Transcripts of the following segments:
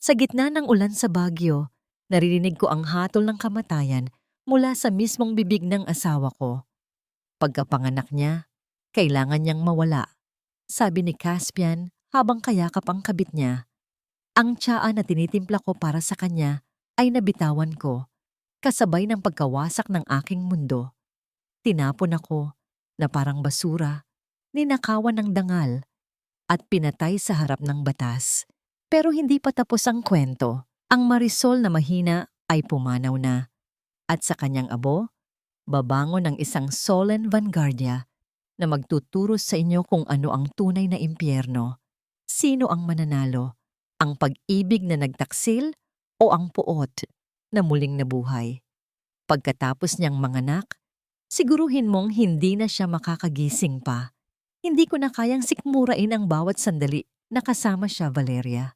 Sa gitna ng ulan sa Baguio, naririnig ko ang hatol ng kamatayan mula sa mismong bibig ng asawa ko. Pagkapanganak niya, kailangan niyang mawala, sabi ni Caspian habang kayakap ang kabit niya. Ang tsaa na tinitimpla ko para sa kanya ay nabitawan ko, kasabay ng pagkawasak ng aking mundo. Tinapon ako na parang basura, ninakawan ng dangal at pinatay sa harap ng batas. Pero hindi pa tapos ang kwento. Ang Marisol na mahina ay pumanaw na. At sa kanyang abo, babangon ng isang Solen Vanguardia na magtuturo sa inyo kung ano ang tunay na impyerno. Sino ang mananalo? Ang pag-ibig na nagtaksil o ang puot na muling nabuhay? Pagkatapos niyang manganak, siguruhin mong hindi na siya makakagising pa. Hindi ko na kayang sikmurain ang bawat sandali na kasama siya, Valeria.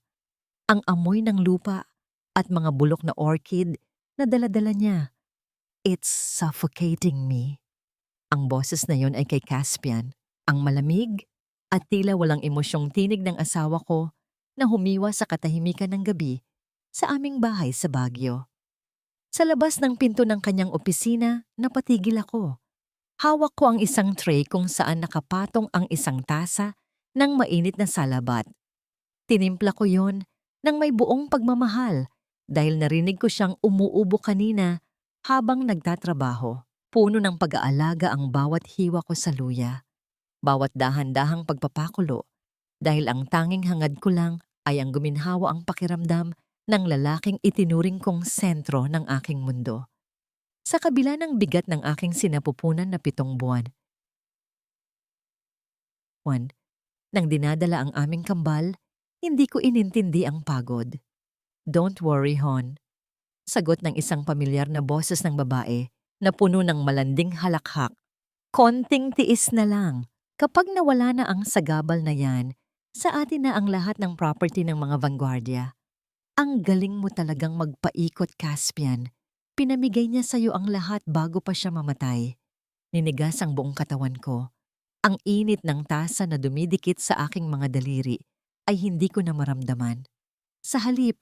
Ang amoy ng lupa at mga bulok na orchid na daladala niya. It's suffocating me. Ang boses na yon ay kay Caspian. Ang malamig at tila walang emosyong tinig ng asawa ko na humiwa sa katahimikan ng gabi sa aming bahay sa Baguio. Sa labas ng pinto ng kanyang opisina, napatigil ako. Hawak ko ang isang tray kung saan nakapatong ang isang tasa ng mainit na salabat. Tinimpla ko yon ng may buong pagmamahal dahil narinig ko siyang umuubo kanina habang nagtatrabaho. Puno ng pag-aalaga ang bawat hiwa ko sa luya, bawat dahan-dahang pagpapakulo dahil ang tanging hangad ko lang ay ang guminhawa ang pakiramdam ng lalaking itinuring kong sentro ng aking mundo. Sa kabila ng bigat ng aking sinapupunan na 7 buwan, nang dinadala ang aming kambal, hindi ko inintindi ang pagod. "Don't worry, Hon," sagot ng isang pamilyar na boses ng babae na puno ng malanding halakhak. "Konting tiis na lang. Kapag nawala na ang sagabal na yan, sa atin na ang lahat ng property ng mga Vanguardia." "Ang galing mo talagang magpaikot, Caspian. Pinamigay niya sa'yo ang lahat bago pa siya mamatay." Ninigas ang buong katawan ko. Ang init ng tasa na dumidikit sa aking mga daliri ay hindi ko na maramdaman. Sa halip,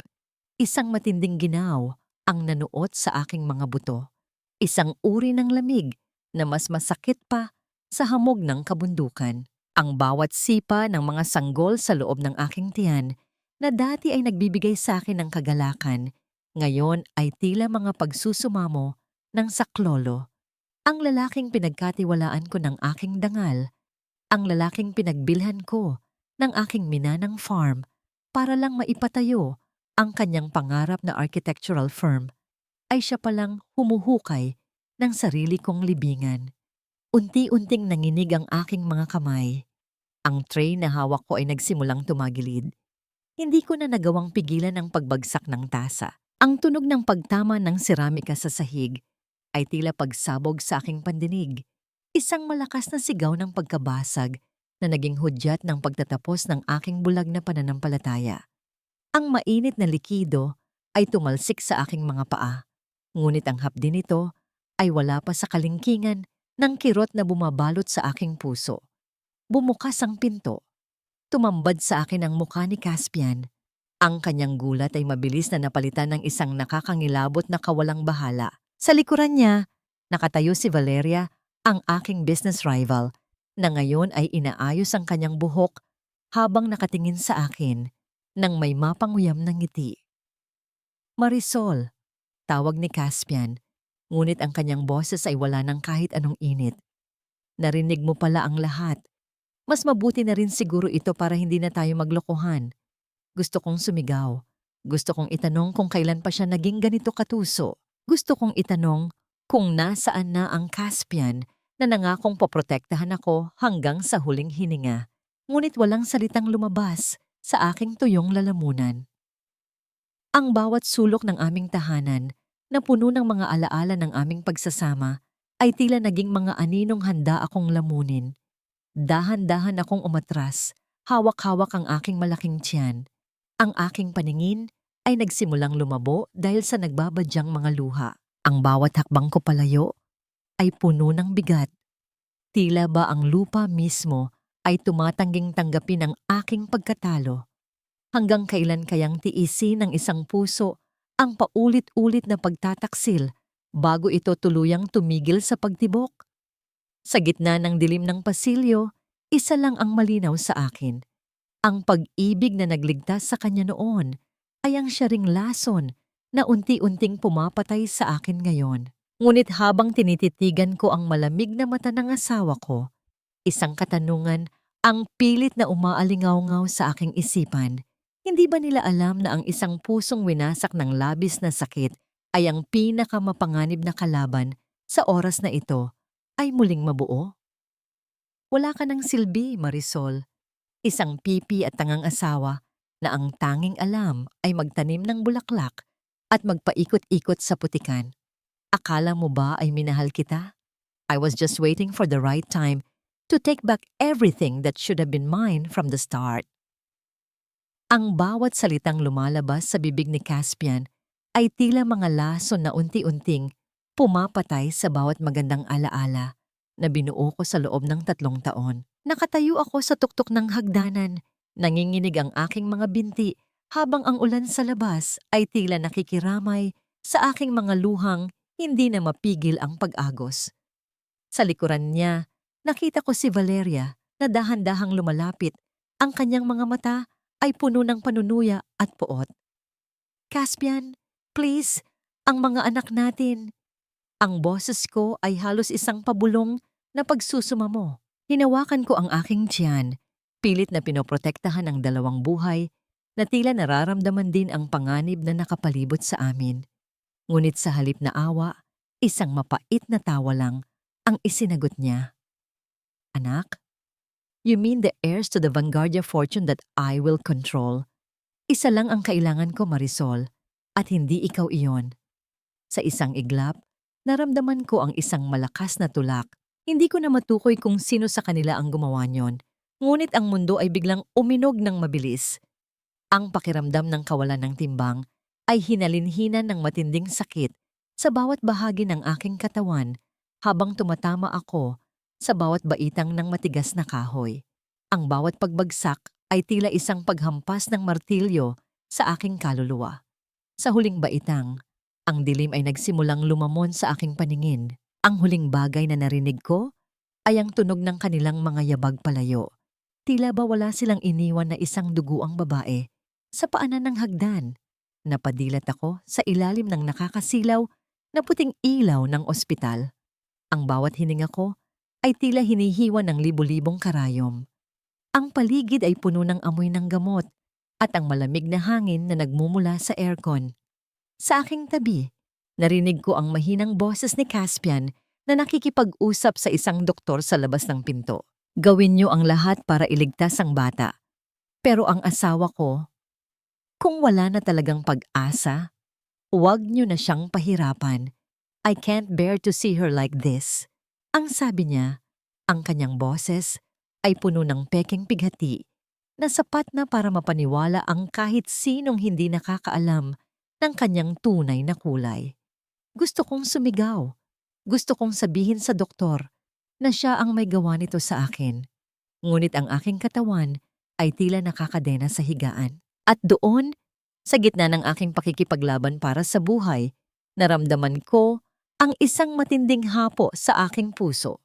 isang matinding ginaw ang nanuot sa aking mga buto. Isang uri ng lamig na mas masakit pa sa hamog ng kabundukan. Ang bawat sipa ng mga sanggol sa loob ng aking tiyan na dati ay nagbibigay sa akin ng kagalakan, ngayon ay tila mga pagsusumamo ng saklolo. Ang lalaking pinagkatiwalaan ko ng aking dangal, ang lalaking pinagbilhan ko ng aking minanang farm para lang maipatayo ang kanyang pangarap na architectural firm, ay siya palang humuhukay ng sarili kong libingan. Unti-unting nanginig ang aking mga kamay. Ang tray na hawak ko ay nagsimulang tumagilid. Hindi ko na nagawang pigilan ang pagbagsak ng tasa. Ang tunog ng pagtama ng seramika sa sahig ay tila pagsabog sa aking pandinig. Isang malakas na sigaw ng pagkabasag na naging hudyat ng pagtatapos ng aking bulag na pananampalataya. Ang mainit na likido ay tumalsik sa aking mga paa, ngunit ang hapdi nito ay wala pa sa kalingkingan ng kirot na bumabalot sa aking puso. Bumukas ang pinto. Tumambad sa akin ang mukha ni Caspian. Ang kanyang gulat ay mabilis na napalitan ng isang nakakangilabot na kawalang bahala. Sa likuran niya, nakatayo si Valeria, ang aking business rival, na ngayon ay inaayos ang kanyang buhok habang nakatingin sa akin nang may mapanguyam ng ngiti. "Marisol," tawag ni Caspian, ngunit ang kanyang boses ay wala ng kahit anong init. "Narinig mo pala ang lahat. Mas mabuti na rin siguro ito para hindi na tayo maglokohan." Gusto kong sumigaw. Gusto kong itanong kung kailan pa siya naging ganito katuso. Gusto kong itanong kung nasaan na ang Caspian na nangakong poprotektahan ako hanggang sa huling hininga. Ngunit walang salitang lumabas sa aking tuyong lalamunan. Ang bawat sulok ng aming tahanan na puno ng mga alaala ng aming pagsasama ay tila naging mga aninong handa akong lamunin. Dahan-dahan akong umatras, hawak-hawak ang aking malaking tiyan. Ang aking paningin ay nagsimulang lumabo dahil sa nagbabadyang mga luha. Ang bawat hakbang ko palayo ay puno ng bigat. Tila ba ang lupa mismo ay tumatangging tanggapin ang aking pagkatalo. Hanggang kailan kayang tiisin ng isang puso ang paulit-ulit na pagtataksil bago ito tuluyang tumigil sa pagtibok? Sa gitna ng dilim ng pasilyo, isa lang ang malinaw sa akin. Ang pag-ibig na nagligtas sa kanya noon ay ang siya ring lason na unti-unting pumapatay sa akin ngayon. Ngunit habang tinititigan ko ang malamig na mata ng asawa ko, isang katanungan ang pilit na umaalingaw-ngaw sa aking isipan. Hindi ba nila alam na ang isang pusong winasak ng labis na sakit ay ang pinakamapanganib na kalaban sa oras na ito ay muling mabuo? Wala ka ng silbi, Marisol. Isang pipi at tangang asawa na ang tanging alam ay magtanim ng bulaklak at magpaikot-ikot sa putikan. Akala mo ba ay minahal kita? I was just waiting for the right time to take back everything that should have been mine from the start. Ang bawat salitang lumalabas sa bibig ni Caspian ay tila mga lason na unti-unting pumapatay sa bawat magandang alaala na binuo ko sa loob ng 3 taon. Nakatayo ako sa tuktok ng hagdanan, nanginginig ang aking mga binti habang ang ulan sa labas ay tila nakikiramay sa aking mga luhang hindi na mapigil ang pag-agos. Sa likuran niya, nakita ko si Valeria na dahan-dahang lumalapit. Ang kanyang mga mata ay puno ng panunuya at poot. Caspian, please, ang mga anak natin. Ang boses ko ay halos isang pabulong na pagsusuma mo. Hinawakan ko ang aking tiyan, pilit na pinoprotektahan ang 2 buhay na tila nararamdaman din ang panganib na nakapalibot sa amin. Ngunit sa halip na awa, isang mapait na tawa lang ang isinagot niya. Anak, you mean the heirs to the Vanguardia fortune that I will control? Isa lang ang kailangan ko, Marisol, at hindi ikaw iyon. Sa isang iglap, naramdaman ko ang isang malakas na tulak. Hindi ko na matukoy kung sino sa kanila ang gumawa niyon, ngunit ang mundo ay biglang uminog ng mabilis. Ang pakiramdam ng kawalan ng timbang ay hinalinhinan ng matinding sakit sa bawat bahagi ng aking katawan habang tumatama ako sa bawat baitang ng matigas na kahoy. Ang bawat pagbagsak ay tila isang paghampas ng martilyo sa aking kaluluwa. Sa huling baitang, ang dilim ay nagsimulang lumamon sa aking paningin. Ang huling bagay na narinig ko ay ang tunog ng kanilang mga yabag palayo. Tila ba wala silang iniwan na isang duguang babae sa paanan ng hagdan. Napadilat ako sa ilalim ng nakakasilaw na puting ilaw ng ospital. Ang bawat hininga ko ay tila hinihiwa ng libu-libong karayom. Ang paligid ay puno ng amoy ng gamot at ang malamig na hangin na nagmumula sa aircon. Sa aking tabi, narinig ko ang mahinang boses ni Caspian na nakikipag-usap sa isang doktor sa labas ng pinto. Gawin niyo ang lahat para iligtas ang bata. Pero ang asawa ko, kung wala na talagang pag-asa, huwag niyo na siyang pahirapan. I can't bear to see her like this. Ang sabi niya, ang kanyang boses ay puno ng pekeng pighati na sapat na para mapaniwala ang kahit sinong hindi nakakaalam ng kanyang tunay na kulay. Gusto kong sumigaw. Gusto kong sabihin sa doktor na siya ang may gawa nito sa akin. Ngunit ang aking katawan ay tila nakakadena sa higaan. At doon, sa gitna ng aking pakikipaglaban para sa buhay, naramdaman ko ang isang matinding hapo sa aking puso.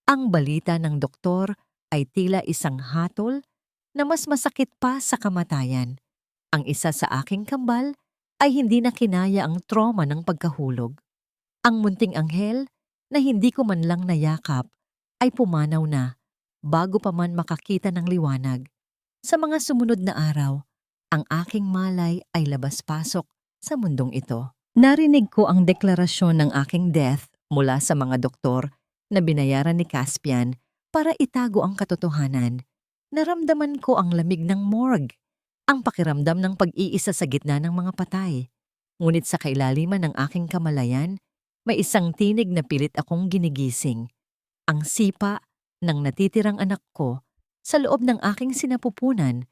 Ang balita ng doktor ay tila isang hatol na mas masakit pa sa kamatayan. Ang isa sa aking kambal ay hindi na kinaya ang trauma ng pagkahulog. Ang munting anghel na hindi ko man lang nayakap ay pumanaw na bago pa man makakita ng liwanag. Sa mga sumunod na araw, ang aking malay ay labas-pasok sa mundong ito. Narinig ko ang deklarasyon ng aking death mula sa mga doktor na binayaran ni Caspian para itago ang katotohanan. Naramdaman ko ang lamig ng morgue, ang pakiramdam ng pag-iisa sa gitna ng mga patay. Ngunit sa kailaliman ng aking kamalayan, may isang tinig na pilit akong ginigising. Ang sipa ng natitirang anak ko sa loob ng aking sinapupunan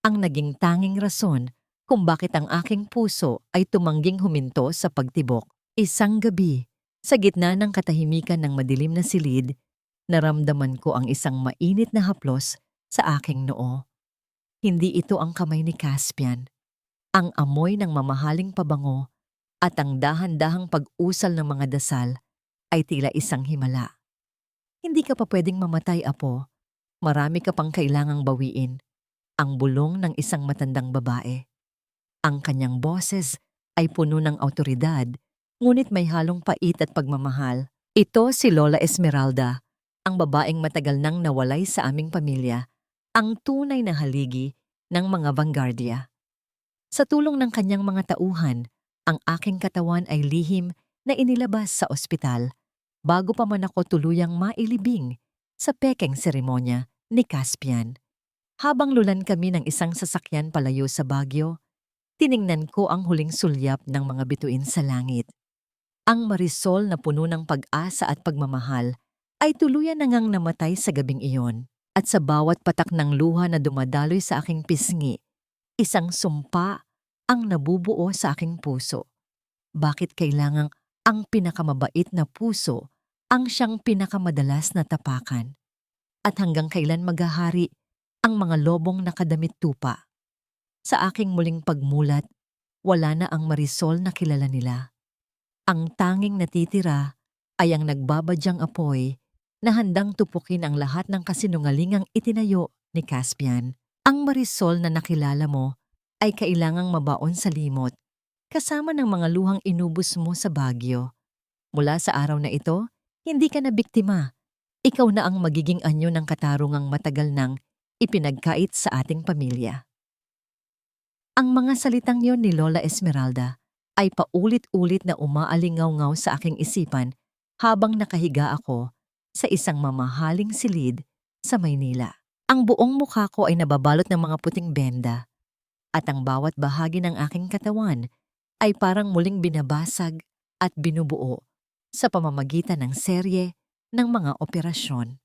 ang naging tanging rason kung bakit ang aking puso ay tumangging huminto sa pagtibok. Isang gabi, sa gitna ng katahimikan ng madilim na silid, naramdaman ko ang isang mainit na haplos sa aking noo. Hindi ito ang kamay ni Caspian. Ang amoy ng mamahaling pabango at ang dahan-dahang pag-usal ng mga dasal ay tila isang himala. Hindi ka pa pwedeng mamatay, apo. Marami ka pang kailangang bawiin. Ang bulong ng isang matandang babae. Ang kanyang boses ay puno ng awtoridad, ngunit may halong pait at pagmamahal. Ito si Lola Esmeralda, ang babaeng matagal nang nawalay sa aming pamilya, ang tunay na haligi ng mga vanguardia. Sa tulong ng kanyang mga tauhan, ang aking katawan ay lihim na inilabas sa ospital bago pa man ako tuluyang mailibing sa pekeng seremonya ni Caspian. Habang lulan kami ng isang sasakyan palayo sa Baguio, tiningnan ko ang huling sulyap ng mga bituin sa langit. Ang marisol na puno ng pag-asa at pagmamahal ay tuluyan na ngang namatay sa gabing iyon. At sa bawat patak ng luha na dumadaloy sa aking pisngi, isang sumpa ang nabubuo sa aking puso. Bakit kailangang ang pinakamabait na puso ang siyang pinakamadalas na tapakan? At hanggang kailan maghahari ang mga lobong nakadamit tupa? Sa aking muling pagmulat, wala na ang marisol na kilala nila. Ang tanging natitira ay ang nagbabadyang apoy na handang tupukin ang lahat ng kasinungalingang itinayo ni Caspian. Ang marisol na nakilala mo ay kailangang mabaon sa limot, kasama ng mga luhang inubos mo sa Baguio. Mula sa araw na ito, hindi ka na biktima. Ikaw na ang magiging anyo ng katarungang matagal nang ipinagkait sa ating pamilya. Ang mga salitang yon ni Lola Esmeralda ay paulit-ulit na umaalingaw-ngaw sa aking isipan habang nakahiga ako sa isang mamahaling silid sa Maynila. Ang buong mukha ko ay nababalot ng mga puting benda at ang bawat bahagi ng aking katawan ay parang muling binabasag at binubuo sa pamamagitan ng serye ng mga operasyon.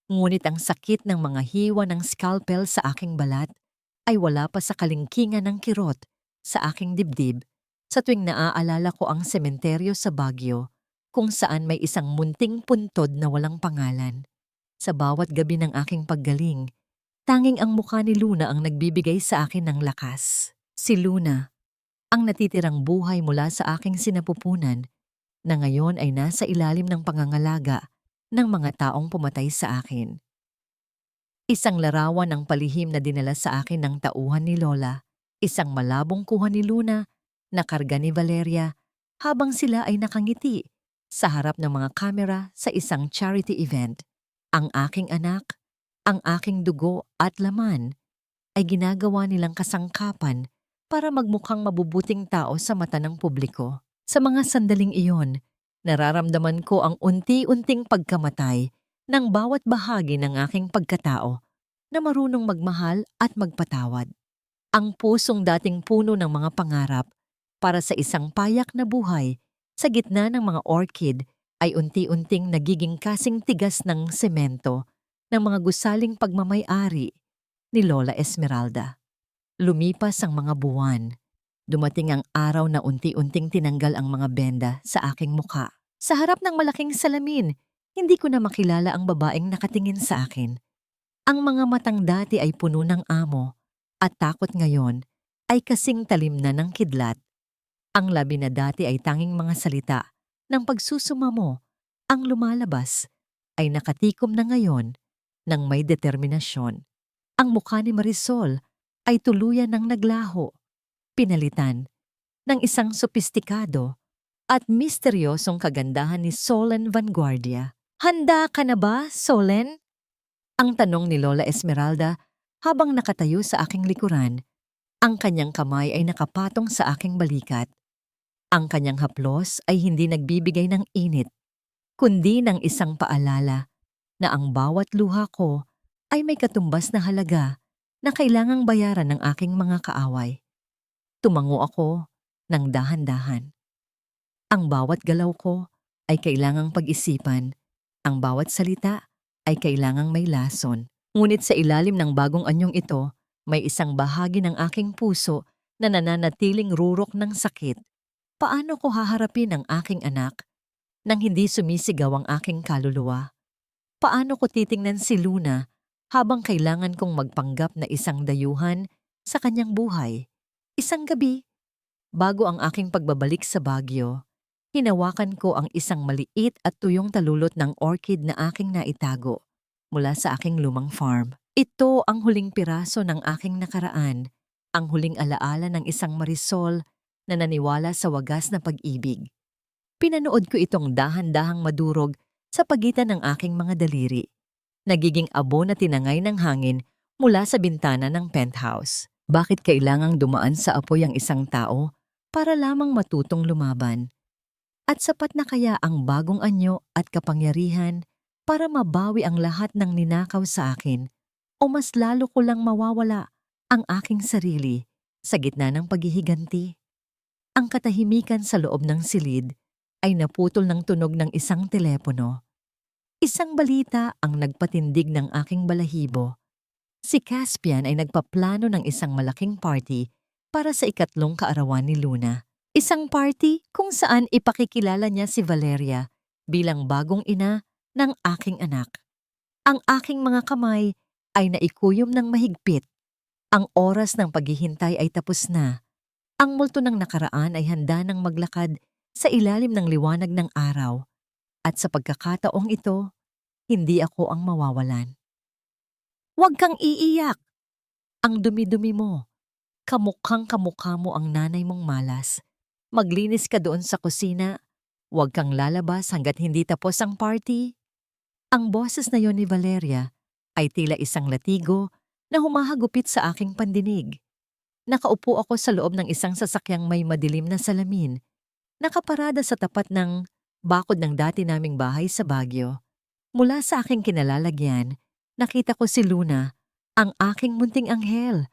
Ngunit ang sakit ng mga hiwa ng scalpel sa aking balat ay wala pa sa kalingkingan ng kirot sa aking dibdib sa tuwing naaalala ko ang sementeryo sa Baguio kung saan may isang munting puntod na walang pangalan. Sa bawat gabi ng aking paggaling, tanging ang mukha ni Luna ang nagbibigay sa akin ng lakas. Si Luna, ang natitirang buhay mula sa aking sinapupunan na ngayon ay nasa ilalim ng pangangalaga ng mga taong pumatay sa akin. Isang larawan ng palihim na dinala sa akin ng tauhan ni Lola, isang malabong kuha ni Luna na karga ni Valeria habang sila ay nakangiti sa harap ng mga kamera sa isang charity event. Ang aking anak, ang aking dugo at laman ay ginagawa nilang kasangkapan para magmukhang mabubuting tao sa mata ng publiko. Sa mga sandaling iyon, nararamdaman ko ang unti-unting pagkamatay ng bawat bahagi ng aking pagkatao na marunong magmahal at magpatawad. Ang pusong dating puno ng mga pangarap para sa isang payak na buhay sa gitna ng mga orchid ay unti-unting nagiging kasing tigas ng semento ng mga gusaling pagmamay-ari ni Lola Esmeralda. Lumipas ang mga buwan. Dumating ang araw na unti-unting tinanggal ang mga benda sa aking mukha. Sa harap ng malaking salamin, hindi ko na makilala ang babaeng nakatingin sa akin. Ang mga matang dati ay puno ng amo at takot ngayon ay kasing talim na ng kidlat. Ang labi na dati ay tanging mga salita ng pagsusumamo ang lumalabas ay nakatikom na ngayon ng may determinasyon. Ang mukha ni Marisol ay tuluyan ng naglaho, pinalitan ng isang sopistikado at misteryosong kagandahan ni Solen Vanguardia. Handa ka na ba, Solen? Ang tanong ni Lola Esmeralda habang nakatayo sa aking likuran. Ang kanyang kamay ay nakapatong sa aking balikat. Ang kanyang haplos ay hindi nagbibigay ng init, kundi ng isang paalala na ang bawat luha ko ay may katumbas na halaga na kailangang bayaran ng aking mga kaaway. Tumango ako ng dahan-dahan. Ang bawat galaw ko ay kailangang pag-isipan, ang bawat salita ay kailangang may lason. Ngunit sa ilalim ng bagong anyong ito, may isang bahagi ng aking puso na nananatiling rurok ng sakit. Paano ko haharapin ang aking anak nang hindi sumisigaw ang aking kaluluwa? Paano ko titingnan si Luna habang kailangan kong magpanggap na isang dayuhan sa kanyang buhay. Isang gabi, bago ang aking pagbabalik sa Baguio, hinawakan ko ang isang maliit at tuyong talulot ng orchid na aking naitago mula sa aking lumang farm. Ito ang huling piraso ng aking nakaraan, ang huling alaala ng isang Marisol na naniwala sa wagas na pag-ibig. Pinanood ko itong dahan-dahang madurog sa pagitan ng aking mga daliri. Nagiging abo na tinangay ng hangin mula sa bintana ng penthouse. Bakit kailangang dumaan sa apoy ang isang tao para lamang matutong lumaban? At sapat na kaya ang bagong anyo at kapangyarihan para mabawi ang lahat ng ninakaw sa akin? O mas lalo ko lang mawawala ang aking sarili sa gitna ng paghihiganti? Ang katahimikan sa loob ng silid ay naputol ng tunog ng isang telepono. Isang balita ang nagpatindig ng aking balahibo. Si Caspian ay nagpaplano ng isang malaking party para sa ikatlong kaarawan ni Luna. Isang party kung saan ipakikilala niya si Valeria bilang bagong ina ng aking anak. Ang aking mga kamay ay naikuyom ng mahigpit. Ang oras ng paghihintay ay tapos na. Ang multo ng nakaraan ay handa ng maglakad sa ilalim ng liwanag ng araw. At sa pagkakataong ito, hindi ako ang mawawalan. Huwag kang iiyak. Ang dumi-dumi mo. Kamukhang kamukha mo ang nanay mong malas. Maglinis ka doon sa kusina. Huwag kang lalabas hanggat hindi tapos ang party. Ang boses na yon ni Valeria ay tila isang latigo na humahagupit sa aking pandinig. Nakaupo ako sa loob ng isang sasakyang may madilim na salamin. Nakaparada sa tapat ng bakod ng dati naming bahay sa Baguio. Mula sa aking kinalalagyan, nakita ko si Luna, ang aking munting anghel,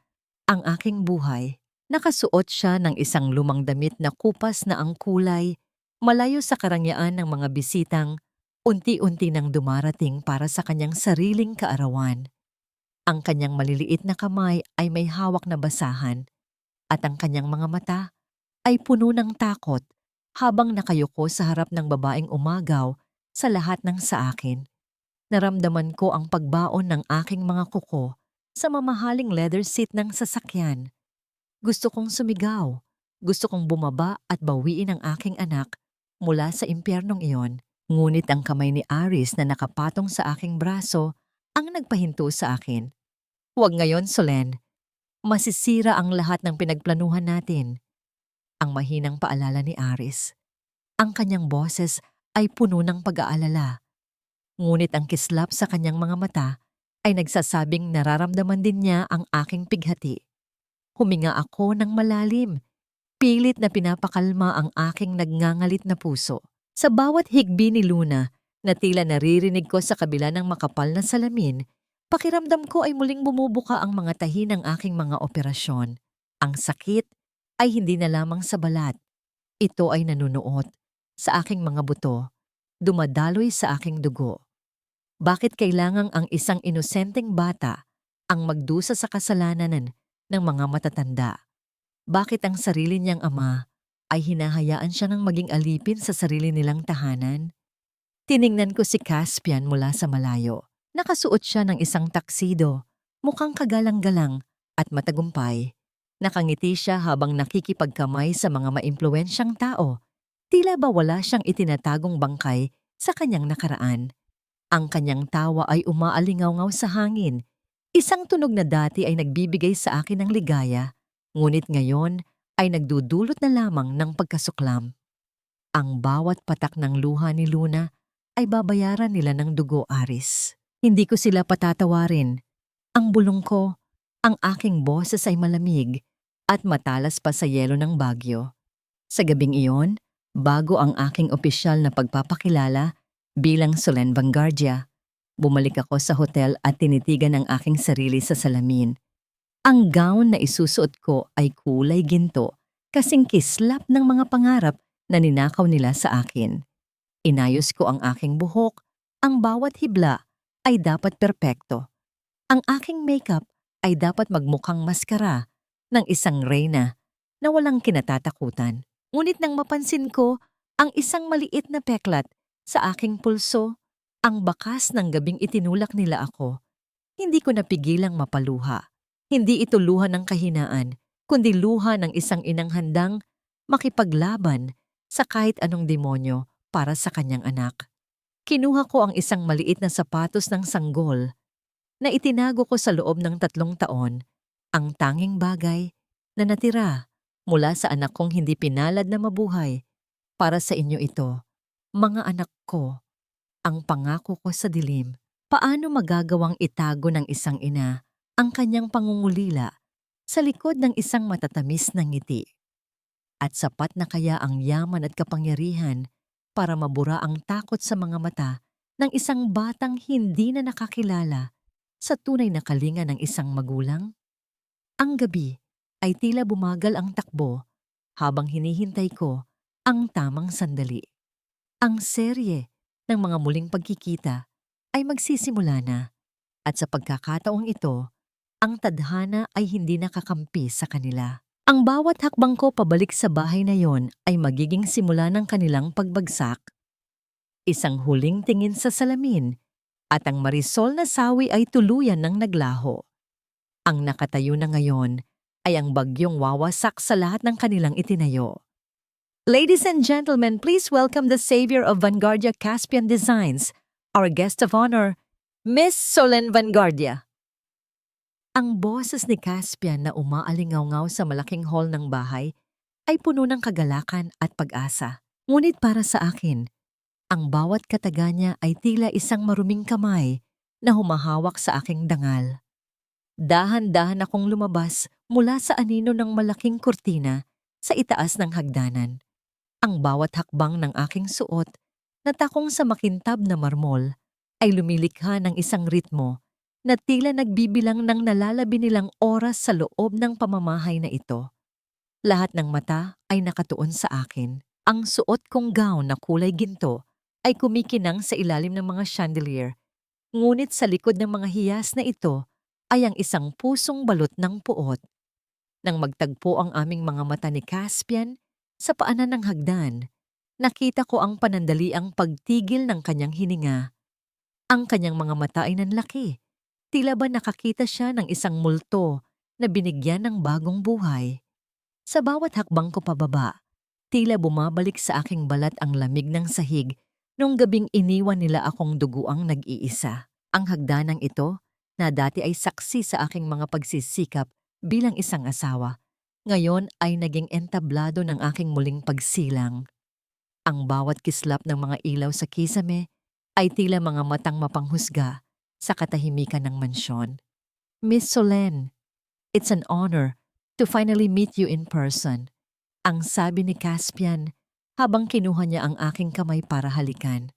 ang aking buhay. Nakasuot siya ng isang lumang damit na kupas na ang kulay, malayo sa karangyaan ng mga bisitang unti-unti nang dumarating para sa kanyang sariling kaarawan. Ang kanyang maliliit na kamay ay may hawak na basahan at ang kanyang mga mata ay puno ng takot habang nakayuko sa harap ng babaeng umagaw sa lahat ng sa akin. Naramdaman ko ang pagbaon ng aking mga kuko sa mamahaling leather seat ng sasakyan. Gusto kong sumigaw. Gusto kong bumaba at bawiin ang aking anak mula sa impyernong iyon. Ngunit ang kamay ni Aris na nakapatong sa aking braso ang nagpahinto sa akin. Huwag ngayon, Solen. Masisira ang lahat ng pinagplanuhan natin. Ang mahinang paalala ni Aris. Ang kanyang boses ay puno ng pag-aalala. Ngunit ang kislap sa kanyang mga mata ay nagsasabing nararamdaman din niya ang aking pighati. Huminga ako ng malalim. Pilit na pinapakalma ang aking nagngangalit na puso. Sa bawat higbi ni Luna na tila naririnig ko sa kabila ng makapal na salamin, pakiramdam ko ay muling bumubuka ang mga tahi ng aking mga operasyon. Ang sakit ay hindi na lamang sa balat. Ito ay nanunuot sa aking mga buto, dumadaloy sa aking dugo. Bakit kailangang ang isang inosenteng bata ang magdusa sa kasalanan ng mga matatanda? Bakit ang sarili niyang ama ay hinahayaan siya ng maging alipin sa sarili nilang tahanan? Tiningnan ko si Caspian mula sa malayo. Nakasuot siya ng isang taksido, mukhang kagalang-galang at matagumpay. Nakangiti siya habang nakikipagkamay sa mga maimpluwensyang tao. Tila ba wala siyang itinatagong bangkay sa kanyang nakaraan. Ang kanyang tawa ay umaalingaw-ngaw sa hangin. Isang tunog na dati ay nagbibigay sa akin ng ligaya, ngunit ngayon ay nagdudulot na lamang ng pagkasuklam. Ang bawat patak ng luha ni Luna ay babayaran nila ng dugo, Aris. Hindi ko sila patatawarin. Ang bulong ko, ang aking boses ay malamig at matalas pa sa yelo ng Baguio. Sa gabing iyon, bago ang aking opisyal na pagpapakilala bilang Solen Vanguardia, bumalik ako sa hotel at tinitigan ang aking sarili sa salamin. Ang gown na isusuot ko ay kulay ginto, kasing kislap ng mga pangarap na ninakaw nila sa akin. Inayos ko ang aking buhok, ang bawat hibla ay dapat perpekto. Ang aking makeup ay dapat magmukhang maskara ng isang reyna na walang kinatatakutan. Ngunit nang mapansin ko ang isang maliit na peklat sa aking pulso, ang bakas ng gabing itinulak nila ako, Hindi ko napigilang mapaluha. Hindi ito luha ng kahinaan, kundi luha ng isang inang handang makipaglaban sa kahit anong demonyo para sa kanyang anak. Kinuha ko ang isang maliit na sapatos ng sanggol na itinago ko sa loob ng 3 taon, ang tanging bagay na natira mula sa anak kong hindi pinalad na mabuhay. Para sa inyo ito, mga anak ko, ang pangako ko sa dilim. Paano magagawang itago ng isang ina ang kanyang pangungulila sa likod ng isang matatamis na ngiti? At sapat na kaya ang yaman at kapangyarihan para mabura ang takot sa mga mata ng isang batang hindi na nakakilala sa tunay na kalinga ng isang magulang? Ang gabi ay tila bumagal ang takbo habang hinihintay ko ang tamang sandali. Ang serye ng mga muling pagkikita ay magsisimula na at sa pagkakataong ito, ang tadhana ay hindi nakakampi sa kanila. Ang bawat hakbang ko pabalik sa bahay na yon ay magiging simula ng kanilang pagbagsak. Isang huling tingin sa salamin at ang marisol na sawi ay tuluyan ng naglaho. Ang nakatayo na ngayon ay ang bagyong wawasak sa lahat ng kanilang itinayo. Ladies and gentlemen, please welcome the savior of Vanguardia Caspian Designs, our guest of honor, Miss Solen Vanguardia. Ang boses ni Caspian na umaalingaw-ngaw sa malaking hall ng bahay ay puno ng kagalakan at pag-asa. Ngunit para sa akin, ang bawat kataga niya ay tila isang maruming kamay na humahawak sa aking dangal. Dahan-dahan akong lumabas mula sa anino ng malaking kurtina sa itaas ng hagdanan. Ang bawat hakbang ng aking suot na takong sa makintab na marmol ay lumilikha ng isang ritmo na tila nagbibilang ng nalalabi nilang oras sa loob ng pamamahay na ito. Lahat ng mata ay nakatuon sa akin. Ang suot kong gown na kulay ginto ay kumikinang sa ilalim ng mga chandelier, ngunit sa likod ng mga hiyas na ito ay ang isang pusong balot ng puot. Nang magtagpo ang aming mga mata ni Caspian sa paanan ng hagdan, nakita ko ang panandaliang pagtigil ng kanyang hininga. Ang kanyang mga mata ay nanlaki. Tila ba nakakita siya ng isang multo na binigyan ng bagong buhay. Sa bawat hakbang ko pababa, tila bumabalik sa aking balat ang lamig ng sahig nung gabing iniwan nila akong duguang nag-iisa. Ang hagdanang ito, na dati ay saksi sa aking mga pagsisikap bilang isang asawa, ngayon ay naging entablado ng aking muling pagsilang. Ang bawat kislap ng mga ilaw sa kisame ay tila mga matang mapanghusga sa katahimikan ng mansyon. Miss Solen, it's an honor to finally meet you in person, ang sabi ni Caspian habang kinuha niya ang aking kamay para halikan.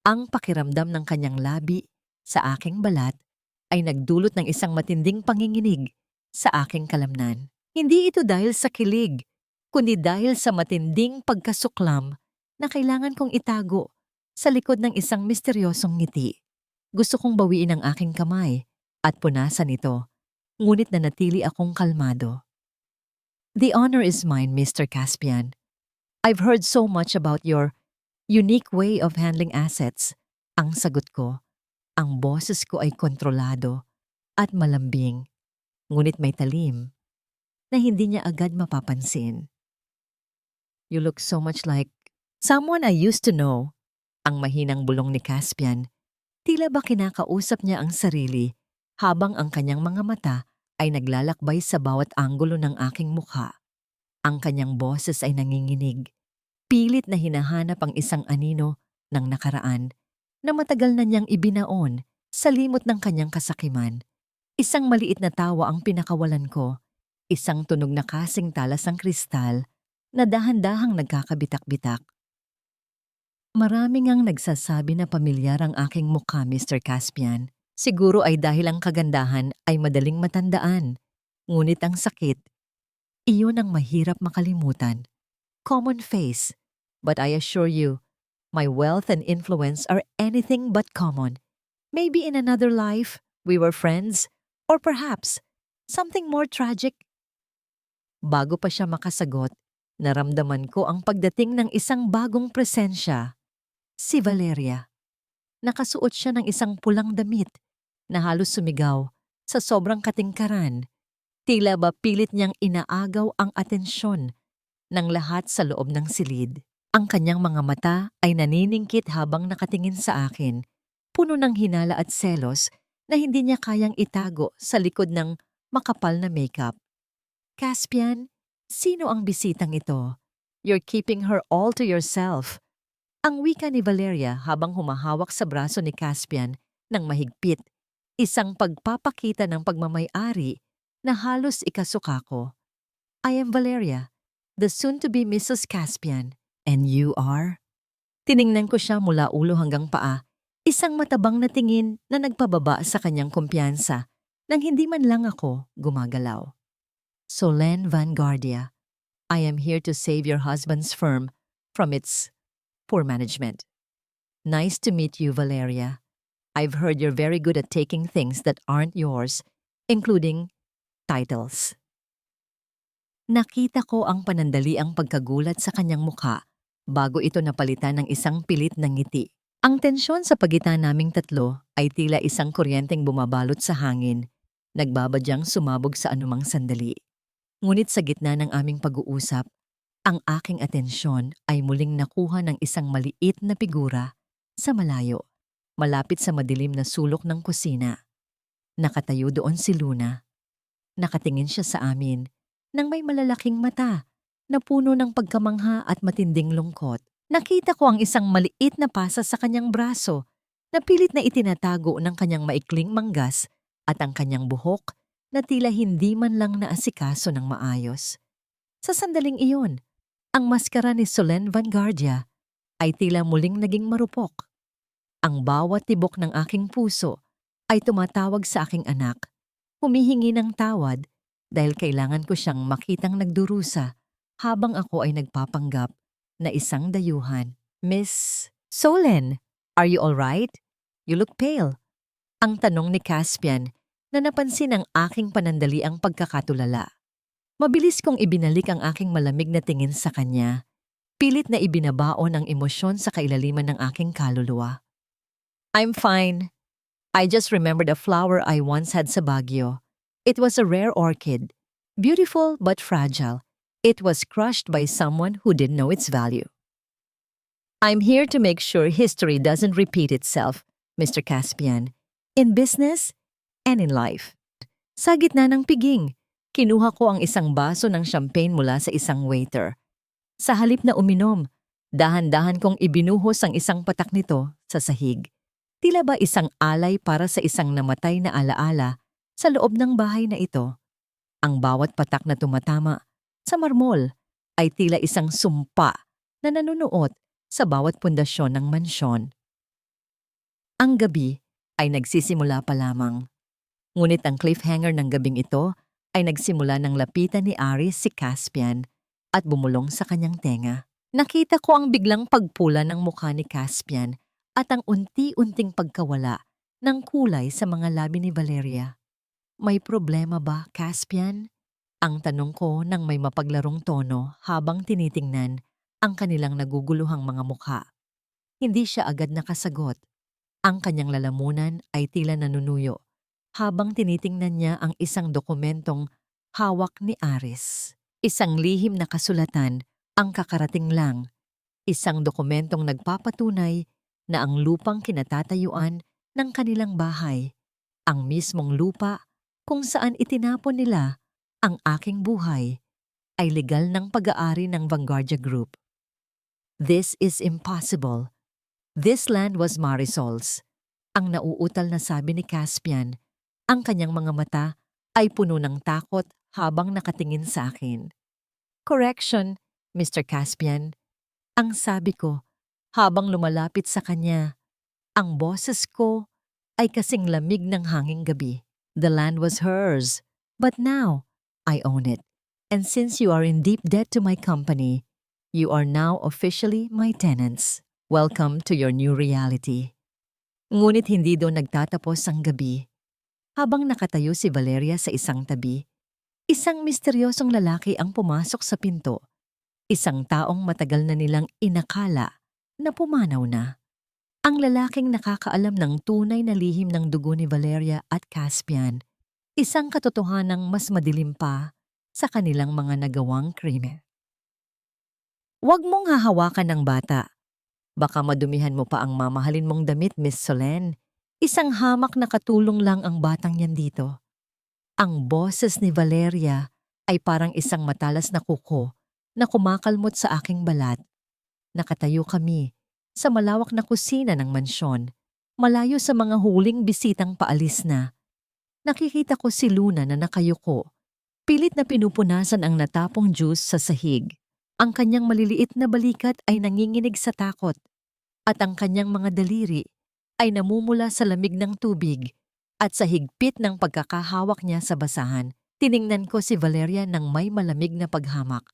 Ang pakiramdam ng kanyang labi sa aking balat ay nagdulot ng isang matinding panginginig sa aking kalamnan. Hindi ito dahil sa kilig, kundi dahil sa matinding pagkasuklam na kailangan kong itago sa likod ng isang misteryosong ngiti. Gusto kong bawiin ang aking kamay at punasan ito, ngunit nanatili akong kalmado. The honor is mine, Mr. Caspian. I've heard so much about your unique way of handling assets. Ang sagot ko, ang boses ko ay kontrolado at malambing, ngunit may talim na hindi niya agad mapapansin. You look so much like someone I used to know. Ang mahinang bulong ni Caspian, tila ba kinakausap niya ang sarili habang ang kanyang mga mata ay naglalakbay sa bawat anggulo ng aking mukha. Ang kanyang boses ay nanginginig, pilit na hinahanap ang isang anino ng nakaraan na matagal na niyang ibinaon sa limot ng kanyang kasakiman. Isang maliit na tawa ang pinakawalan ko, isang tunog na kasing talas ng kristal na dahan-dahang nagkakabitak-bitak. Maraming ang nagsasabi na pamilyar ang aking mukha, Mr. Caspian. Siguro ay dahil ang kagandahan ay madaling matandaan. Ngunit ang sakit, iyon ang mahirap makalimutan. Common face. But I assure you, my wealth and influence are anything but common. Maybe in another life, we were friends, or perhaps something more tragic. Bago pa siya makasagot, naramdaman ko ang pagdating ng isang bagong presensya. Si Valeria. Nakasuot siya ng isang pulang damit na halos sumigaw sa sobrang katingkaran. Tila ba pilit niyang inaagaw ang atensyon ng lahat sa loob ng silid. Ang kanyang mga mata ay naniningkit habang nakatingin sa akin, puno ng hinala at selos na hindi niya kayang itago sa likod ng makapal na makeup. Caspian, sino ang bisitang ito? You're keeping her all to yourself. Ang wika ni Valeria habang humahawak sa braso ni Caspian ng mahigpit, isang pagpapakita ng pagmamay-ari na halos ikasuka ko. I am Valeria, the soon-to-be Mrs. Caspian. And you are? Tiningnan ko siya mula ulo hanggang paa, isang matabang na tingin na nagpababa sa kanyang kumpiyansa nang hindi man lang ako gumagalaw. Solène Vanguardia, I am here to save your husband's firm from its poor management. Nice to meet you, Valeria. I've heard you're very good at taking things that aren't yours, including titles. Nakita ko ang panandaliang pagkagulat sa kanyang mukha bago ito napalitan ng isang pilit na ngiti. Ang tensyon sa pagitan naming tatlo ay tila isang kuryenteng bumabalot sa hangin, nagbabadyang sumabog sa anumang sandali. Ngunit sa gitna ng aming pag-uusap, ang aking atensyon ay muling nakuha ng isang maliit na figura sa malayo, malapit sa madilim na sulok ng kusina. Nakatayo doon si Luna. Nakatingin siya sa amin nang may malalaking mata na puno ng pagkamangha at matinding lungkot. Nakita ko ang isang maliit na pasas sa kanyang braso na pilit na itinatago ng kanyang maikling manggas at ang kanyang buhok na tila hindi man lang naasikaso ng maayos. Sa sandaling iyon, ang maskara ni Solène Vanguardia ay tila muling naging marupok. Ang bawat tibok ng aking puso ay tumatawag sa aking anak, humihingi ng tawad dahil kailangan ko siyang makitang nagdurusa habang ako ay nagpapanggap na isang dayuhan. Miss Solène, are you all right? You look pale. Ang tanong ni Caspian na napansin ang aking panandaliang pagkakatulala. Mabilis kong ibinalik ang aking malamig na tingin sa kanya. Pilit na ibinabaon ang emosyon sa kailaliman ng aking kaluluwa. I'm fine. I just remembered a flower I once had sa Baguio. It was a rare orchid, beautiful but fragile. It was crushed by someone who didn't know its value. I'm here to make sure history doesn't repeat itself, Mr. Caspian, in business and in life. Sa gitna ng piging, kinuha ko ang isang baso ng champagne mula sa isang waiter. Sa halip na uminom, dahan-dahan kong ibinuhos ang isang patak nito sa sahig. Tila ba isang alay para sa isang namatay na alaala sa loob ng bahay na ito. Ang bawat patak na tumatama sa marmol ay tila isang sumpa na nanunuot sa bawat pundasyon ng mansyon. Ang gabi ay nagsisimula pa lamang. Ngunit ang cliffhanger ng gabing ito ay nagsimula ng lapitan ni Aris si Caspian at bumulong sa kanyang tenga. Nakita ko ang biglang pagpula ng mukha ni Caspian at ang unti-unting pagkawala ng kulay sa mga labi ni Valeria. May problema ba, Caspian? Ang tanong ko nang may mapaglarong tono habang tinitingnan ang kanilang naguguluhang mga mukha. Hindi siya agad nakasagot. Ang kanyang lalamunan ay tila nanunuyo habang tinitingnan niya ang isang dokumentong hawak ni Aris. Isang lihim na kasulatan ang kakarating lang. Isang dokumentong nagpapatunay na ang lupang kinatatayuan ng kanilang bahay, ang mismong lupa kung saan itinapon nila ang aking buhay, ay legal ng pag-aari ng Vanguardia Group. This is impossible. This land was Marisol's. Ang nauutal na sabi ni Caspian. Ang kanyang mga mata ay puno ng takot habang nakatingin sa akin. Correction, Mr. Caspian. Ang sabi ko habang lumalapit sa kanya. Ang boses ko ay kasing lamig ng hanging gabi. The land was hers, but now I own it. And since you are in deep debt to my company, you are now officially my tenants. Welcome to your new reality. Ngunit hindi doon nagtatapos ang gabi. Habang nakatayo si Valeria sa isang tabi, isang misteryosong lalaki ang pumasok sa pinto. Isang taong matagal na nilang inakala na pumanaw na. Ang lalaking nakakaalam ng tunay na lihim ng dugo ni Valeria at Caspian, isang katotohanang mas madilim pa sa kanilang mga nagawang krimen. Huwag mong hahawakan ng bata. Baka madumihan mo pa ang mamahalin mong damit, Miss Solen. Isang hamak na katulong lang ang batang yan dito. Ang boses ni Valeria ay parang isang matalas na kuko na kumakalmot sa aking balat. Nakatayo kami sa malawak na kusina ng mansyon, malayo sa mga huling bisitang paalis na. Nakikita ko si Luna na nakayuko, pilit na pinupunasan ang natapong juice sa sahig. Ang kanyang maliliit na balikat ay nanginginig sa takot at ang kanyang mga daliri ay namumula sa lamig ng tubig at sa higpit ng pagkakahawak niya sa basahan. Tiningnan ko si Valeria ng may malamig na paghamak.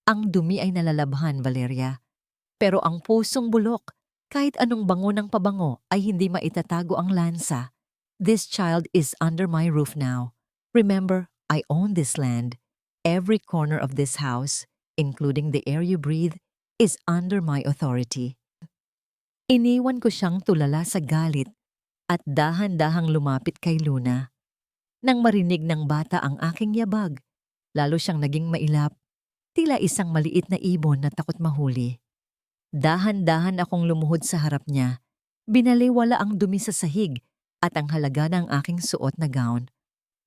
Ang dumi ay nalalabhan, Valeria. Pero ang pusong bulok, kahit anong bango ng pabango ay hindi maitatago ang lansa. This child is under my roof now. Remember, I own this land. Every corner of this house, including the air you breathe, is under my authority. Iniwan ko siyang tulala sa galit at dahan-dahang lumapit kay Luna. Nang marinig ng bata ang aking yabag, lalo siyang naging mailap, tila isang maliit na ibon na takot mahuli. Dahan-dahan akong lumuhod sa harap niya, binaliwala ang dumi sa sahig at ang halaga ng aking suot na gown.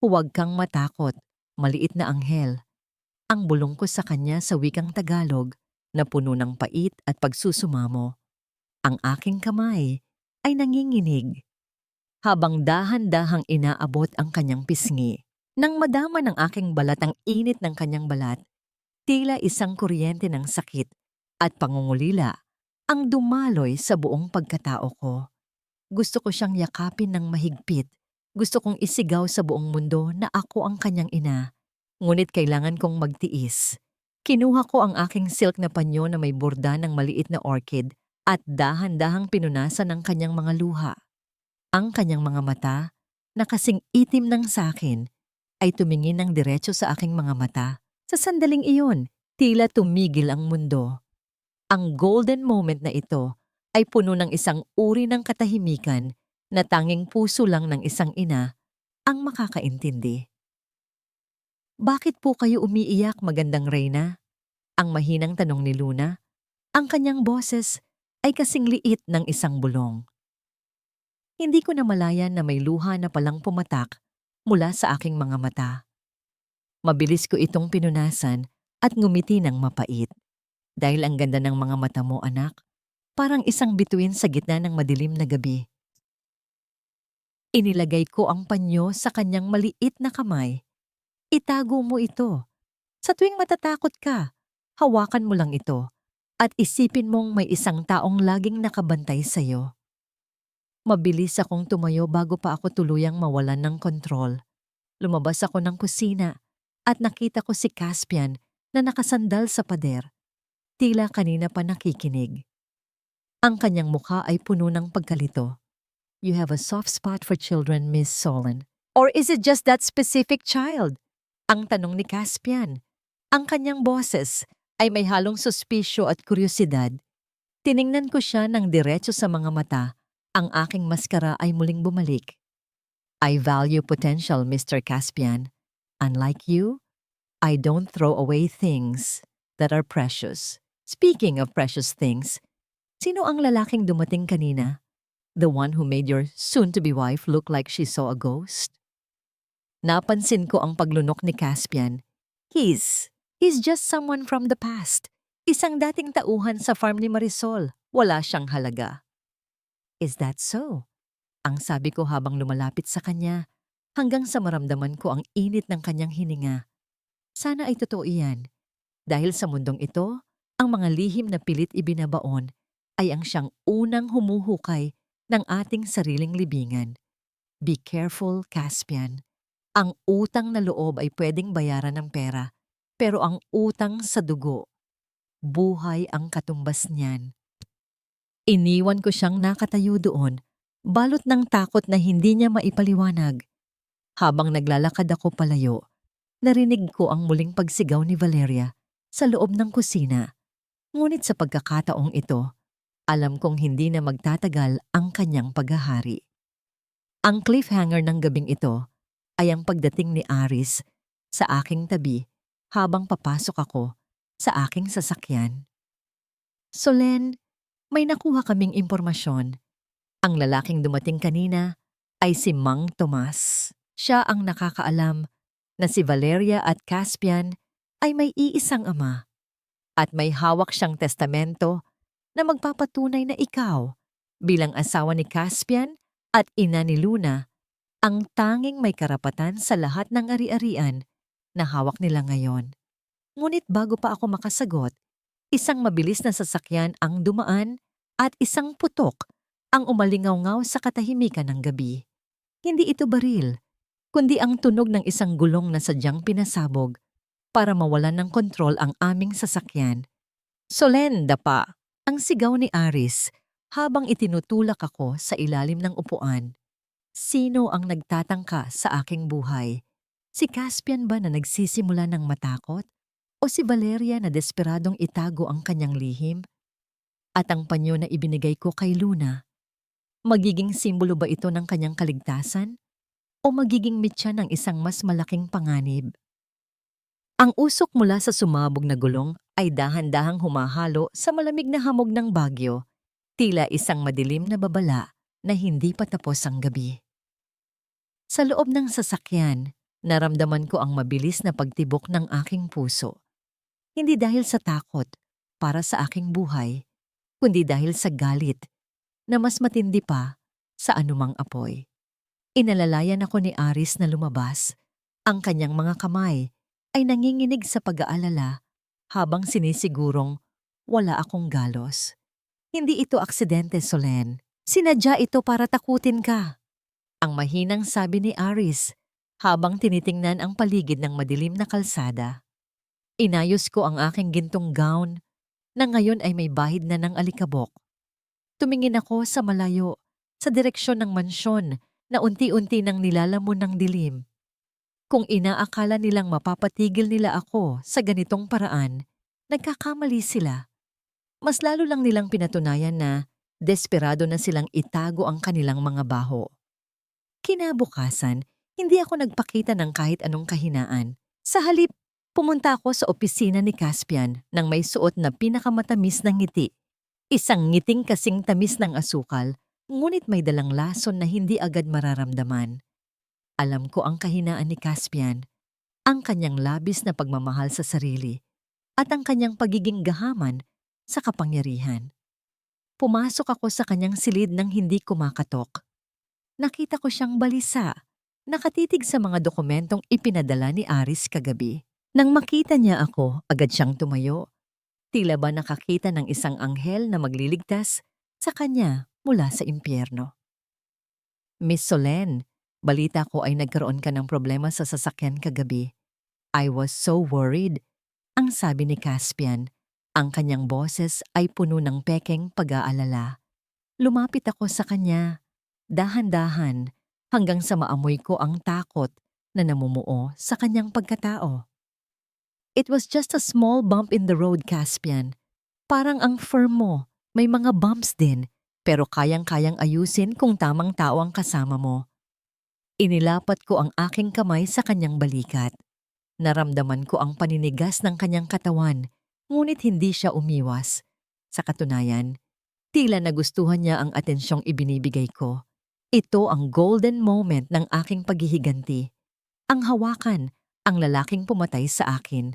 Huwag kang matakot, maliit na anghel. Ang bulong ko sa kanya sa wikang Tagalog na puno ng pait at pagsusumamo. Ang aking kamay ay nanginginig. Habang dahan-dahang inaabot ang kanyang pisngi, nang madama ng aking balat ang init ng kanyang balat, tila isang kuryente ng sakit at pangungulila ang dumaloy sa buong pagkatao ko. Gusto ko siyang yakapin ng mahigpit. Gusto kong isigaw sa buong mundo na ako ang kanyang ina. Ngunit kailangan kong magtiis. Kinuha ko ang aking silk na panyo na may borda ng maliit na orchid at dahan-dahang pinunasan ang kanyang mga luha. Ang kanyang mga mata, na kasing itim ng sakin, ay tumingin ng diretso sa aking mga mata. Sa sandaling iyon, tila tumigil ang mundo. Ang golden moment na ito ay puno ng isang uri ng katahimikan na tanging puso lang ng isang ina ang makakaintindi. Bakit po kayo umiiyak, magandang Reyna? Ang mahinang tanong ni Luna. Ang kanyang boses ay kasing liit ng isang bulong. Hindi ko namalayan na may luha na palang pumatak mula sa aking mga mata. Mabilis ko itong pinunasan at ngumiti ng mapait. Dahil ang ganda ng mga mata mo, anak, parang isang bituin sa gitna ng madilim na gabi. Inilagay ko ang panyo sa kanyang maliit na kamay. Itago mo ito. Sa tuwing matatakot ka, hawakan mo lang ito at isipin mong may isang taong laging nakabantay sa'yo. Mabilis akong tumayo bago pa ako tuluyang mawalan ng kontrol. Lumabas ako ng kusina at nakita ko si Caspian na nakasandal sa pader. Tila kanina pa nakikinig. Ang kanyang mukha ay puno ng pagkalito. You have a soft spot for children, Miss Solen. Or is it just that specific child? Ang tanong ni Caspian. Ang kanyang boses ay may halong suspisyo at kuryosidad. Tiningnan ko siya ng diretso sa mga mata. Ang aking maskara ay muling bumalik. I value potential, Mr. Caspian. Unlike you, I don't throw away things that are precious. Speaking of precious things, sino ang lalaking dumating kanina? The one who made your soon-to-be wife look like she saw a ghost? Napansin ko ang paglunok ni Caspian. He's just someone from the past. Isang dating tauhan sa farm ni Marisol. Wala siyang halaga. Is that so? Ang sabi ko habang lumalapit sa kanya, hanggang sa maramdaman ko ang init ng kanyang hininga. Sana ay totoo iyan. Dahil sa mundong ito, ang mga lihim na pilit ibinabaon ay ang siyang unang humuhukay ng ating sariling libingan. Be careful, Caspian. Ang utang na loob ay pwedeng bayaran ng pera, pero ang utang sa dugo, buhay ang katumbas niyan. Iniwan ko siyang nakatayo doon, balot ng takot na hindi niya maipaliwanag. Habang naglalakad ako palayo, narinig ko ang muling pagsigaw ni Valeria sa loob ng kusina. Ngunit sa pagkakataong ito, Alam kong hindi na magtatagal ang kanyang paghahari. Ang cliffhanger ng gabing ito ay ang pagdating ni Aris sa aking tabi habang papasok ako sa aking sasakyan. Solen, may nakuha kaming impormasyon. Ang lalaking dumating kanina ay si Mang Tomas. Siya ang nakakaalam na si Valeria at Caspian ay may iisang ama at may hawak siyang testamento na magpapatunay na ikaw bilang asawa ni Caspian at ina ni Luna ang tanging may karapatan sa lahat ng ari-arian na hawak nila ngayon. Ngunit bago pa ako makasagot, isang mabilis na sasakyan ang dumaan at isang putok ang umalingaw-ngaw sa katahimikan ng gabi. Hindi ito baril, kundi ang tunog ng isang gulong na sadyang pinasabog para mawalan ng kontrol ang aming sasakyan. Solen, dapa! Ang sigaw ni Aris habang itinutulak ako sa ilalim ng upuan. Sino ang nagtatangka sa aking buhay? Si Caspian ba na nagsisimula ng matakot? O si Valeria na desperadong itago ang kanyang lihim? At ang panyo na ibinigay ko kay Luna, magiging simbolo ba ito ng kanyang kaligtasan? O magiging mitya ng isang mas malaking panganib? Ang usok mula sa sumabog na gulong ay dahan-dahang humahalo sa malamig na hamog ng bagyo, tila isang madilim na babala na hindi pa tapos ang gabi. Sa loob ng sasakyan, naramdaman ko ang mabilis na pagtibok ng aking puso. Hindi dahil sa takot para sa aking buhay, kundi dahil sa galit na mas matindi pa sa anumang apoy. Inalalayan ako ni Aris na lumabas. Ang kanyang mga kamay ay nanginginig sa pag-aalala habang sinisigurong wala akong galos. Hindi ito aksidente, Solen. Sinadya ito para takutin ka. Ang mahinang sabi ni Aris habang tinitingnan ang paligid ng madilim na kalsada. Inayos ko ang aking gintong gown na ngayon ay may bahid na ng alikabok. Tumingin ako sa malayo sa direksyon ng mansyon na unti-unti nang nilalamon ng dilim. Kung inaakala nilang mapapatigil nila ako sa ganitong paraan, nagkakamali sila. Mas lalo lang nilang pinatunayan na desperado na silang itago ang kanilang mga baho. Kinabukasan, hindi ako nagpakita ng kahit anong kahinaan. Sa halip, pumunta ako sa opisina ni Caspian nang may suot na pinakamatamis ng ngiti. Isang ngiting kasing tamis ng asukal, ngunit may dalang lason na hindi agad mararamdaman. Alam ko ang kahinaan ni Caspian, ang kanyang labis na pagmamahal sa sarili, at ang kanyang pagiging gahaman sa kapangyarihan. Pumasok ako sa kanyang silid nang hindi kumakatok. Nakita ko siyang balisa, nakatitig sa mga dokumentong ipinadala ni Aris kagabi. Nang makita niya ako, agad siyang tumayo. Tila ba nakakita ng isang anghel na magliligtas sa kanya mula sa impyerno. Miss Solen, balita ko ay nagkaroon ka ng problema sa sasakyan kagabi. I was so worried. Ang sabi ni Caspian, ang kanyang boses ay puno ng pekeng pag-aalala. Lumapit ako sa kanya, dahan-dahan, hanggang sa maamoy ko ang takot na namumuo sa kanyang pagkatao. It was just a small bump in the road, Caspian. Parang ang firm mo, may mga bumps din, pero kayang-kayang ayusin kung tamang tao ang kasama mo. Inilapat ko ang aking kamay sa kanyang balikat. Naramdaman ko ang paninigas ng kanyang katawan, ngunit hindi siya umiwas. Sa katunayan, tila nagustuhan niya ang atensyong ibinibigay ko. Ito ang golden moment ng aking paghihiganti. Ang hawakan, ang lalaking pumatay sa akin.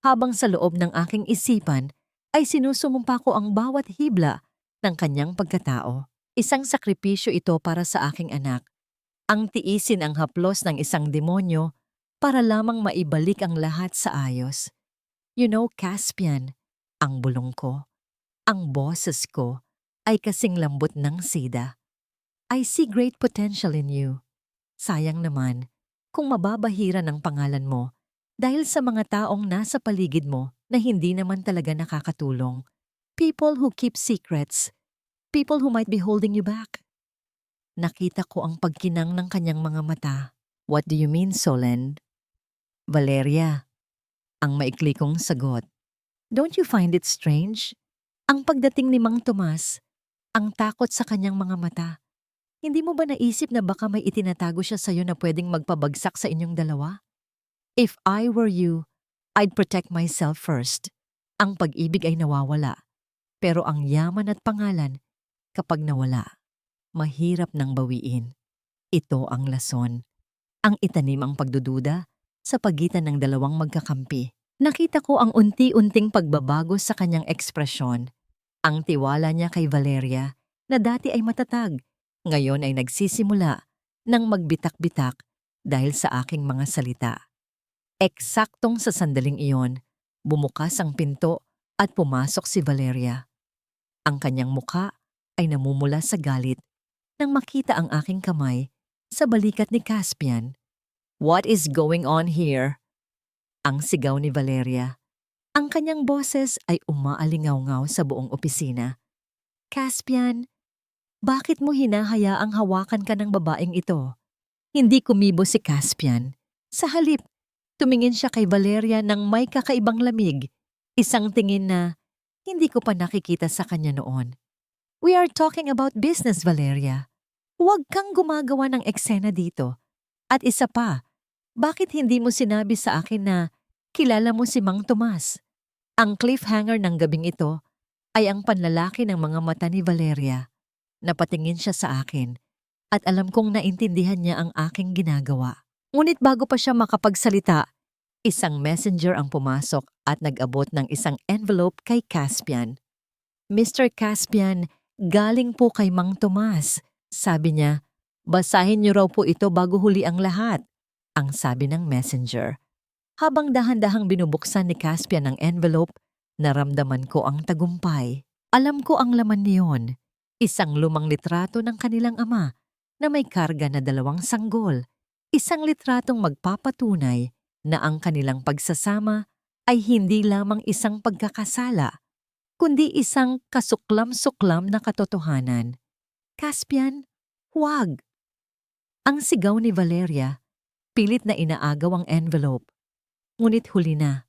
Habang sa loob ng aking isipan ay sinusumumpa ko ang bawat hibla ng kanyang pagkatao. Isang sakripisyo ito para sa aking anak. Ang tiisin ang haplos ng isang demonyo para lamang maibalik ang lahat sa ayos. You know, Caspian, ang bulong ko, ang boses ko, ay kasing lambot ng sida. I see great potential in you. Sayang naman kung mababahira ng pangalan mo dahil sa mga taong nasa paligid mo na hindi naman talaga nakakatulong. People who keep secrets. People who might be holding you back. Nakita ko ang pagkinang ng kanyang mga mata. What do you mean, Solen? Valeria, ang maikli kong sagot. Don't you find it strange? Ang pagdating ni Mang Tomas, ang takot sa kanyang mga mata. Hindi mo ba naisip na baka may itinatago siya sa'yo na pwedeng magpabagsak sa inyong dalawa? If I were you, I'd protect myself first. Ang pag-ibig ay nawawala, pero ang yaman at pangalan, kapag nawala, mahirap nang bawiin. Ito ang lason. Ang itanim ang pagdududa sa pagitan ng dalawang magkakampi. Nakita ko ang unti-unting pagbabago sa kanyang ekspresyon. Ang tiwala niya kay Valeria na dati ay matatag, ngayon ay nagsisimula ng magbitak-bitak dahil sa aking mga salita. Eksaktong sa sandaling iyon, bumukas ang pinto at pumasok si Valeria. Ang kanyang muka ay namumula sa galit nang makita ang aking kamay sa balikat ni Caspian. "What is going on here?" Ang sigaw ni Valeria. Ang kanyang boses ay umaalingaw-ngaw sa buong opisina. "Caspian, bakit mo hinahayaang hawakan ka ng babaeng ito?" Hindi kumibo si Caspian. Sa halip, tumingin siya kay Valeria ng may kakaibang lamig. Isang tingin na hindi ko pa nakikita sa kanya noon. "We are talking about business, Valeria. Huwag kang gumagawa ng eksena dito. At isa pa, bakit hindi mo sinabi sa akin na kilala mo si Mang Tomas?" Ang cliffhanger ng gabing ito ay ang panlalaki ng mga mata ni Valeria. Napatingin siya sa akin at alam kong naintindihan niya ang aking ginagawa. Ngunit bago pa siya makapagsalita, isang messenger ang pumasok at nag-abot ng isang envelope kay Caspian. "Mr. Caspian, galing po kay Mang Tomas." Sabi niya, "Basahin niyo raw po ito bago huli ang lahat," ang sabi ng messenger. Habang dahan-dahang binubuksan ni Caspian ang envelope, naramdaman ko ang tagumpay. Alam ko ang laman niyon. Isang lumang litrato ng kanilang ama na may karga na 2 sanggol. Isang litratong magpapatunay na ang kanilang pagsasama ay hindi lamang isang pagkakasala, kundi isang kasuklam-suklam na katotohanan. "Caspian, huwag!" Ang sigaw ni Valeria, pilit na inaagaw ang envelope. Ngunit huli na,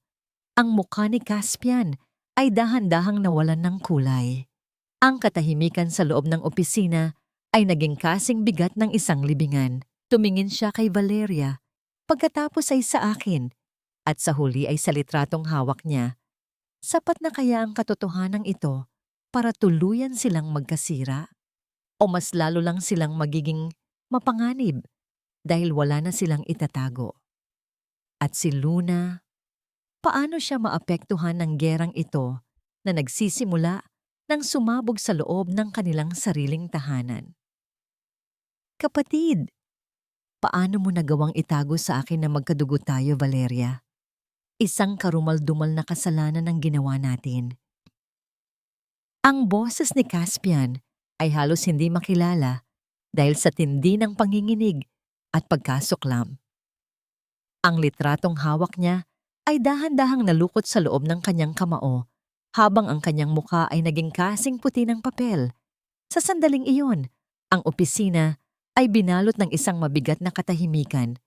ang mukha ni Caspian ay dahan-dahang nawalan ng kulay. Ang katahimikan sa loob ng opisina ay naging kasing bigat ng isang libingan. Tumingin siya kay Valeria, pagkatapos ay sa akin, at sa huli ay sa litratong hawak niya. Sapat na kaya ang katotohanan ito para tuluyan silang magkasira? O mas lalo lang silang magiging mapanganib dahil wala na silang itatago? At si Luna, paano siya maapektuhan ng gerang ito na nagsisimula nang sumabog sa loob ng kanilang sariling tahanan? "Kapatid, paano mo nagawang itago sa akin na magkadugo tayo, Valeria? Isang karumal-dumal na kasalanan ang ginawa natin." Ang boses ni Caspian ay halos hindi makilala dahil sa tindi ng panginginig at pagkasuklam. Ang litratong hawak niya ay dahan-dahang nalukot sa loob ng kanyang kamao habang ang kanyang mukha ay naging kasing puti ng papel. Sa sandaling iyon, ang opisina ay binalot ng isang mabigat na katahimikan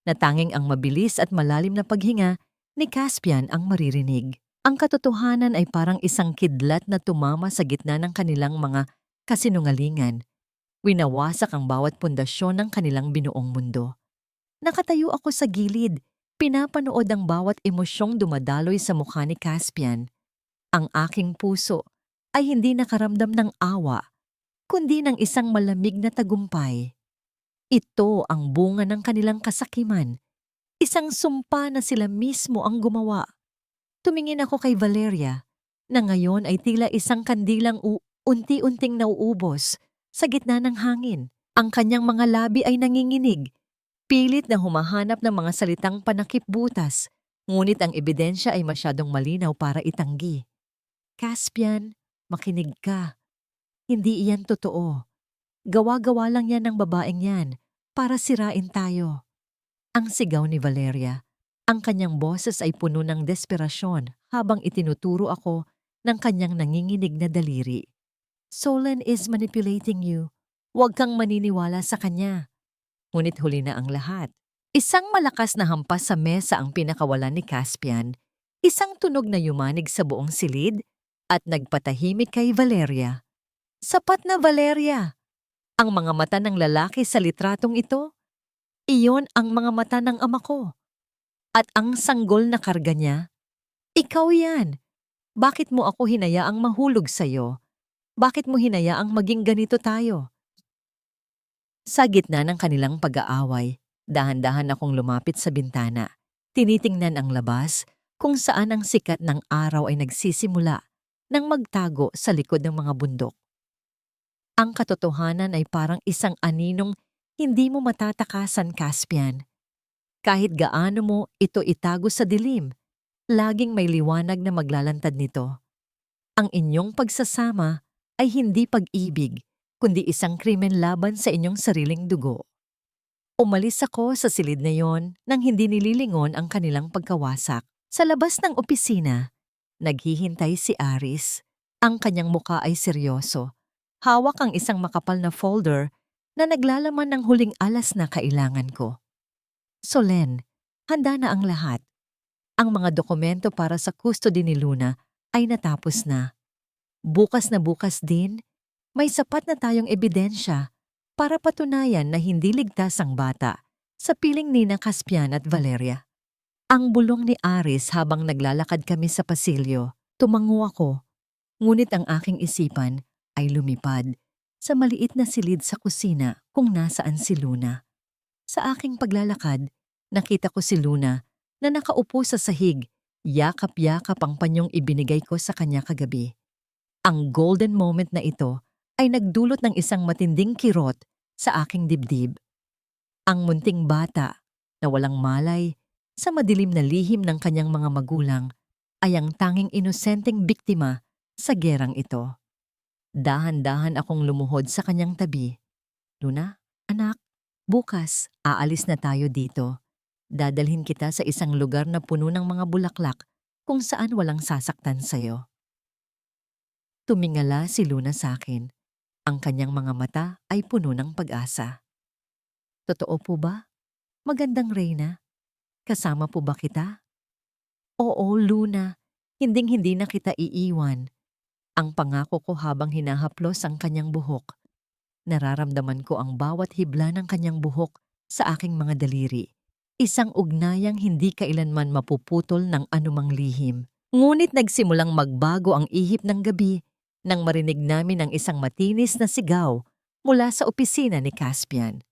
na tanging ang mabilis at malalim na paghinga ni Caspian ang maririnig. Ang katotohanan ay parang isang kidlat na tumama sa gitna ng kanilang mga kasinungalingan. Winawasak ang bawat pundasyon ng kanilang binuong mundo. Nakatayo ako sa gilid, pinapanood ang bawat emosyong dumadaloy sa mukha ni Caspian. Ang aking puso ay hindi nakaramdam ng awa, kundi ng isang malamig na tagumpay. Ito ang bunga ng kanilang kasakiman, isang sumpa na sila mismo ang gumawa. Tumingin ako kay Valeria, na ngayon ay tila isang kandilang unti-unting nauubos sa gitna ng hangin. Ang kanyang mga labi ay nanginginig, pilit na humahanap ng mga salitang panakip-butas, ngunit ang ebidensya ay masyadong malinaw para itanggi. "Caspian, makinig ka. Hindi iyan totoo. Gawa-gawa lang yan ng babaeng yan para sirain tayo." Ang sigaw ni Valeria. Ang kanyang boses ay puno ng desperasyon habang itinuturo ako ng kanyang nanginginig na daliri. "Solon is manipulating you. Huwag kang maniniwala sa kanya." Ngunit huli na ang lahat. Isang malakas na hampas sa mesa ang pinakawalan ni Caspian, isang tunog na yumanig sa buong silid at nagpatahimik kay Valeria. Sapat na, Valeria! Ang mga mata ng lalaki sa litratong ito, iyon ang mga mata ng ama ko. At ang sanggol na karga niya, ikaw yan. Bakit mo ako hinayaang mahulog sa'yo? Bakit mo hinayaang maging ganito tayo? Sa gitna ng kanilang pag-aaway, dahan-dahan akong lumapit sa bintana. Tinitingnan ang labas kung saan ang sikat ng araw ay nagsisimula nang magtago sa likod ng mga bundok. Ang katotohanan ay parang isang aninong hindi mo matatakasan, Caspian. Kahit gaano mo ito itago sa dilim, laging may liwanag na maglalantad nito. Ang inyong pagsasama ay hindi pag-ibig, kundi isang krimen laban sa inyong sariling dugo. Umalis ako sa silid na yon nang hindi nililingon ang kanilang pagkawasak. Sa labas ng opisina, naghihintay si Aris. Ang kanyang muka ay seryoso. Hawak ang isang makapal na folder na naglalaman ng huling alas na kailangan ko. Solen, handa na ang lahat. Ang mga dokumento para sa custody ni Luna ay natapos na. Bukas na bukas din, may sapat na tayong ebidensya para patunayan na hindi ligtas ang bata sa piling ni Caspian at Valeria. Ang bulong ni Aris habang naglalakad kami sa pasilyo, tumango ako, ngunit ang aking isipan ay lumipad sa maliit na silid sa kusina kung nasaan si Luna. Sa aking paglalakad, nakita ko si Luna na nakaupo sa sahig, yakap-yakap ang panyong ibinigay ko sa kanya kagabi. Ang golden moment na ito ay nagdulot ng isang matinding kirot sa aking dibdib. Ang munting bata na walang malay sa madilim na lihim ng kanyang mga magulang ay ang tanging inosenteng biktima sa gerang ito. Dahan-dahan akong lumuhod sa kanyang tabi. Luna, anak, bukas aalis na tayo dito. Dadalhin kita sa isang lugar na puno ng mga bulaklak kung saan walang sasaktan sa'yo. Tumingala si Luna sa akin. Ang kanyang mga mata ay puno ng pag-asa. Totoo po ba? Magandang Reyna. Kasama po ba kita? Oo, Luna. Hinding-hindi na kita iiwan. Ang pangako ko habang hinahaplos ang kanyang buhok. Nararamdaman ko ang bawat hibla ng kanyang buhok sa aking mga daliri. Isang ugnayang hindi kailanman mapuputol ng anumang lihim. Ngunit nagsimulang magbago ang ihip ng gabi nang marinig namin ang isang matinis na sigaw mula sa opisina ni Caspian.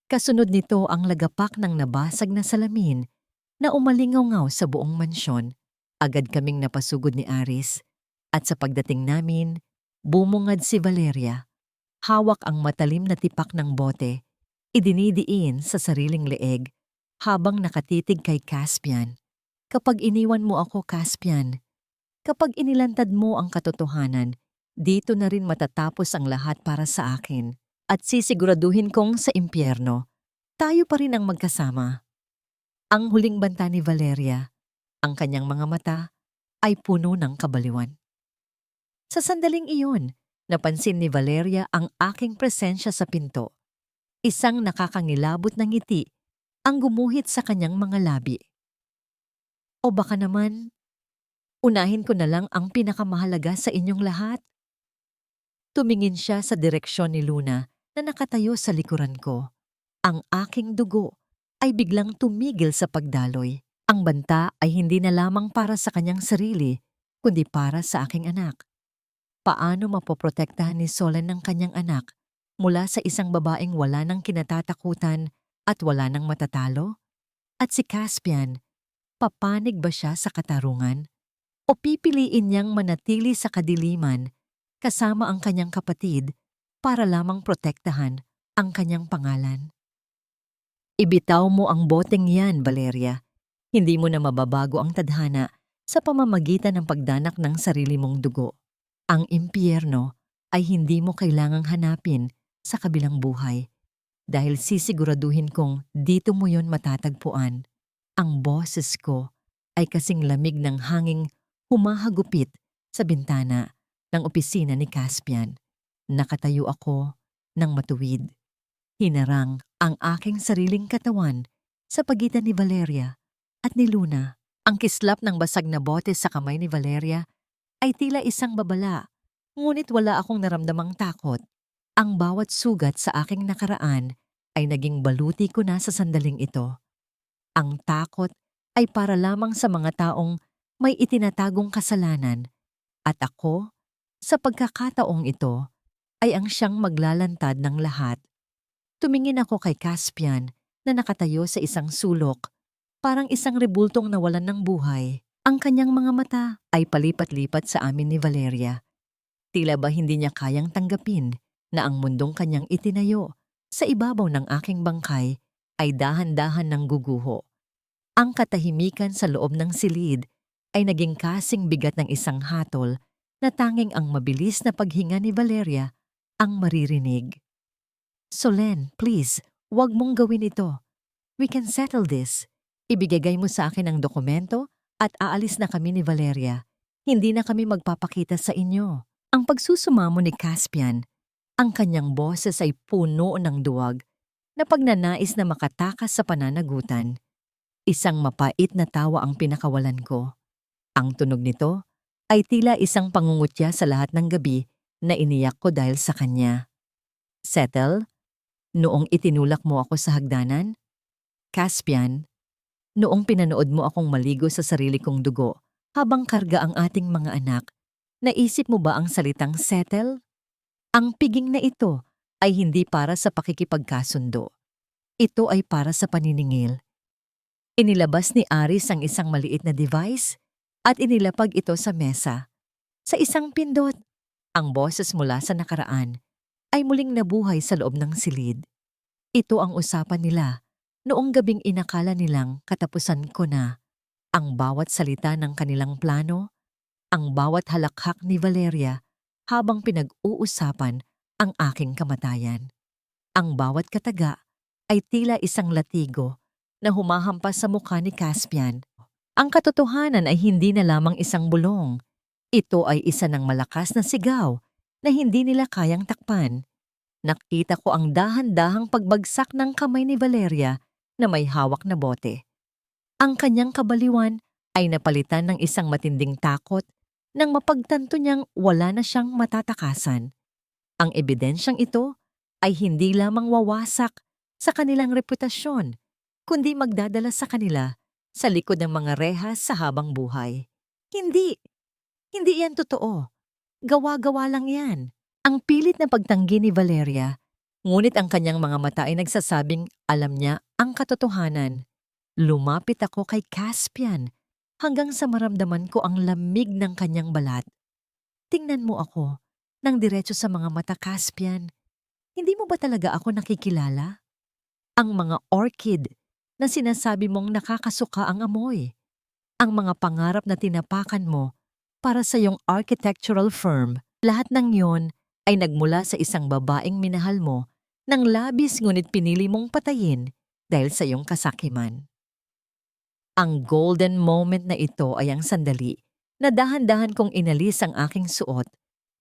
Kasunod nito ang lagapak ng nabasag na salamin na umalingaw-ngaw sa buong mansyon. Agad kaming napasugod ni Aris at sa pagdating namin, bumungad si Valeria. Hawak ang matalim na tipak ng bote, idinidiin sa sariling leeg habang nakatitig kay Caspian. Kapag iniwan mo ako, Caspian, kapag inilantad mo ang katotohanan, dito na rin matatapos ang lahat para sa akin at sisiguraduhin kong sa impyerno, tayo pa rin ang magkasama. Ang huling banta ni Valeria, ang kanyang mga mata ay puno ng kabaliwan. Sa sandaling iyon, napansin ni Valeria ang aking presensya sa pinto. Isang nakakangilabot na ngiti ang gumuhit sa kanyang mga labi. O baka naman, unahin ko na lang ang pinakamahalaga sa inyong lahat. Tumingin siya sa direksyon ni Luna na nakatayo sa likuran ko. Ang aking dugo ay biglang tumigil sa pagdaloy. Ang banta ay hindi na lamang para sa kanyang sarili, kundi para sa aking anak. Paano mapoprotektahan ni Solen ng kanyang anak mula sa isang babaeng wala nang kinatatakutan at wala nang matatalo? At si Caspian, papanig ba siya sa katarungan? O pipiliin niyang manatili sa kadiliman kasama ang kanyang kapatid para lamang protektahan ang kanyang pangalan? Ibitaw mo ang boteng yan, Valeria. Hindi mo na mababago ang tadhana sa pamamagitan ng pagdanak ng sarili mong dugo. Ang impyerno ay hindi mo kailangang hanapin sa kabilang buhay dahil sisiguraduhin kong dito mo yon matatagpuan. Ang boses ko ay kasing lamig ng hanging humahagupit sa bintana ng opisina ni Caspian. Nakatayo ako ng matuwid. Hinarang ang aking sariling katawan sa pagitan ni Valeria at ni Luna. Ang kislap ng basag na bote sa kamay ni Valeria ay tila isang babala, ngunit wala akong naramdamang takot. Ang bawat sugat sa aking nakaraan ay naging baluti ko na sa sandaling ito. Ang takot ay para lamang sa mga taong may itinatagong kasalanan at ako, sa pagkakataong ito, ay ang siyang maglalantad ng lahat. Tumingin ako kay Caspian na nakatayo sa isang sulok, parang isang rebultong nawalan ng buhay. Ang kanyang mga mata ay palipat-lipat sa amin ni Valeria. Tila ba hindi niya kayang tanggapin na ang mundong kanyang itinayo sa ibabaw ng aking bangkay ay dahan-dahan ng guguho. Ang katahimikan sa loob ng silid ay naging kasing bigat ng isang hatol na tanging ang mabilis na paghinga ni Valeria ang maririnig. Solen, please, huwag mong gawin ito. We can settle this. Ibigay mo sa akin ang dokumento at aalis na kami ni Valeria. Hindi na kami magpapakita sa inyo. Ang pagsusumamo ni Caspian, ang kanyang boses ay puno ng duwag na pagnanais na makatakas sa pananagutan. Isang mapait na tawa ang pinakawalan ko. Ang tunog nito ay tila isang pangungutya sa lahat ng gabi na iniyak ko dahil sa kanya. Settle? Noong itinulak mo ako sa hagdanan? Caspian, noong pinanood mo akong maligo sa sarili kong dugo habang karga ang ating mga anak, naisip mo ba ang salitang settle? Ang piging na ito ay hindi para sa pakikipagkasundo. Ito ay para sa paniningil. Inilabas ni Aris ang isang maliit na device at inilapag ito sa mesa. Sa isang pindot, ang boses mula sa nakaraan ay muling nabuhay sa loob ng silid. Ito ang usapan nila noong gabing inakala nilang katapusan ko na. Ang bawat salita ng kanilang plano, ang bawat halakhak ni Valeria habang pinag-uusapan ang aking kamatayan. Ang bawat kataga ay tila isang latigo na humahampas sa mukha ni Caspian. Ang katotohanan ay hindi na lamang isang bulong. Ito ay isa ng malakas na sigaw na hindi nila kayang takpan. Nakita ko ang dahan-dahang pagbagsak ng kamay ni Valeria na may hawak na bote. Ang kanyang kabaliwan ay napalitan ng isang matinding takot nang mapagtanto niyang wala na siyang matatakasan. Ang ebidensyang ito ay hindi lamang wawasak sa kanilang reputasyon, kundi magdadala sa kanila sa likod ng mga rehas sa habang buhay. Hindi! Hindi yan totoo. Gawa-gawa lang yan. Ang pilit na pagtanggi ni Valeria, ngunit ang kanyang mga mata ay nagsasabing alam niya ang katotohanan. Lumapit ako kay Caspian hanggang sa maramdaman ko ang lamig ng kanyang balat. Tingnan mo ako nang diretso sa mga mata, Caspian. Hindi mo ba talaga ako nakikilala? Ang mga orchid na sinasabi mong nakakasuka ang amoy. Ang mga pangarap na tinapakan mo para sa iyong architectural firm. Lahat ng yon ay nagmula sa isang babaeng minahal mo nang labis ngunit pinili mong patayin dahil sa iyong kasakiman. Ang golden moment na ito ay ang sandali na dahan-dahan kong inalis ang aking suot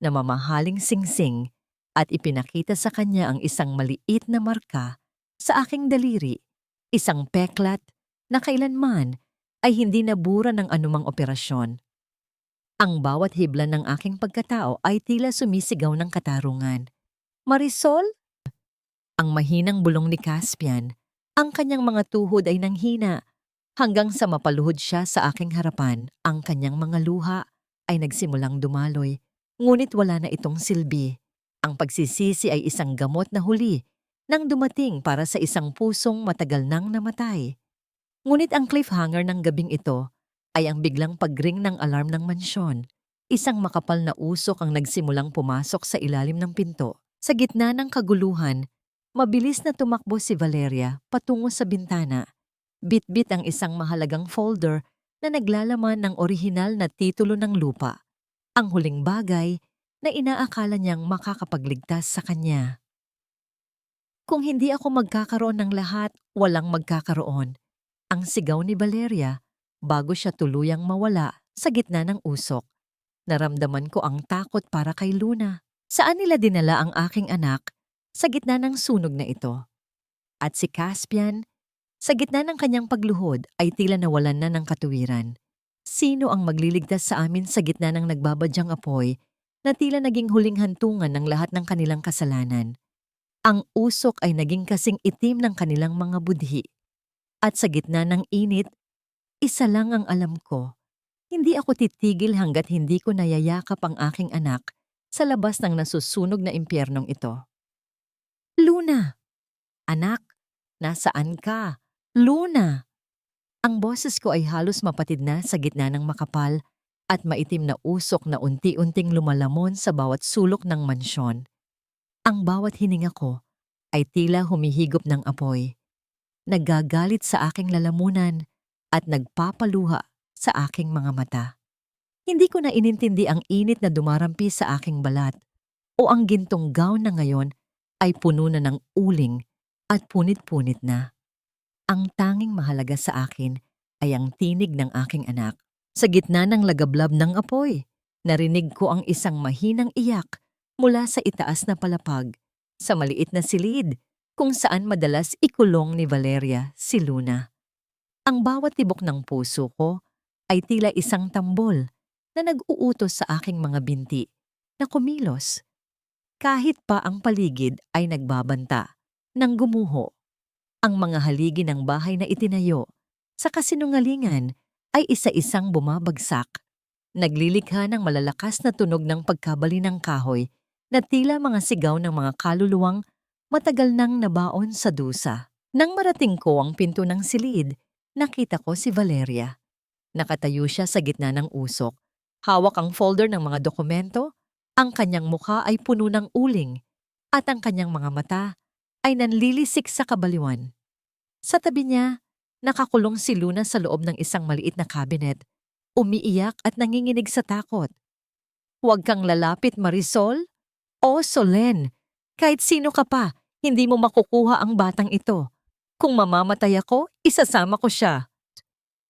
na mamahaling singsing at ipinakita sa kanya ang isang maliit na marka sa aking daliri, isang peklat na kailanman ay hindi nabura ng anumang operasyon. Ang bawat hibla ng aking pagkatao ay tila sumisigaw ng katarungan. Marisol? Ang mahinang bulong ni Caspian, ang kanyang mga tuhod ay nanghina hanggang sa mapaluhod siya sa aking harapan. Ang kanyang mga luha ay nagsimulang dumaloy, ngunit wala na itong silbi. Ang pagsisisi ay isang gamot na huli nang dumating para sa isang pusong matagal nang namatay. Ngunit ang cliffhanger ng gabing ito ay ang biglang pagring ng alarm ng mansyon. Isang makapal na usok ang nagsimulang pumasok sa ilalim ng pinto. Sa gitna ng kaguluhan, mabilis na tumakbo si Valeria patungo sa bintana. Bit-bit ang isang mahalagang folder na naglalaman ng orihinal na titulo ng lupa. Ang huling bagay na inaakala niyang makakapagligtas sa kanya. Kung hindi ako magkakaroon ng lahat, walang magkakaroon. Ang sigaw ni Valeria bago siya tuluyang mawala sa gitna ng usok. Naramdaman ko ang takot para kay Luna. Saan nila dinala ang aking anak sa gitna ng sunog na ito? At si Caspian, sa gitna ng kanyang pagluhod ay tila nawalan na ng katuwiran. Sino ang magliligtas sa amin sa gitna ng nagbabadyang apoy na tila naging huling hantungan ng lahat ng kanilang kasalanan? Ang usok ay naging kasing itim ng kanilang mga budhi. At sa gitna ng init, isa lang ang alam ko. Hindi ako titigil hanggat hindi ko nayayakap ang aking anak sa labas ng nasusunog na impyernong ito. Luna! Anak, nasaan ka? Luna! Ang boses ko ay halos mapatid na sa gitna ng makapal at maitim na usok na unti-unting lumalamon sa bawat sulok ng mansyon. Ang bawat hininga ko ay tila humihigop ng apoy, naggagalit sa aking lalamunan at nagpapaluha sa aking mga mata. Hindi ko na inintindi ang init na dumarampi sa aking balat o ang gintong gown na ngayon ay puno na ng uling at punit-punit na. Ang tanging mahalaga sa akin ay ang tinig ng aking anak. Sa gitna ng lagablab ng apoy, narinig ko ang isang mahinang iyak mula sa itaas na palapag, sa maliit na silid kung saan madalas ikulong ni Valeria si Luna. Ang bawat tibok ng puso ko ay tila isang tambol na nag-uutos sa aking mga binti na kumilos. Kahit pa ang paligid ay nagbabanta nang gumuho. Ang mga haligi ng bahay na itinayo sa kasinungalingan ay isa-isang bumabagsak, naglilikha ng malalakas na tunog ng pagkabali ng kahoy na tila mga sigaw ng mga kaluluwang matagal nang nabaon sa dusa. Nang marating ko ang pinto ng silid, nakita ko si Valeria. Nakatayo siya sa gitna ng usok. Hawak ang folder ng mga dokumento, ang kanyang mukha ay puno ng uling, at ang kanyang mga mata ay nanlilisik sa kabaliwan. Sa tabi niya, nakakulong si Luna sa loob ng isang maliit na cabinet, umiiyak at nanginginig sa takot. "Huwag kang lalapit, Marisol. O Solen, kahit sino ka pa, hindi mo makukuha ang batang ito. Kung mamamatay ako, isasama ko siya."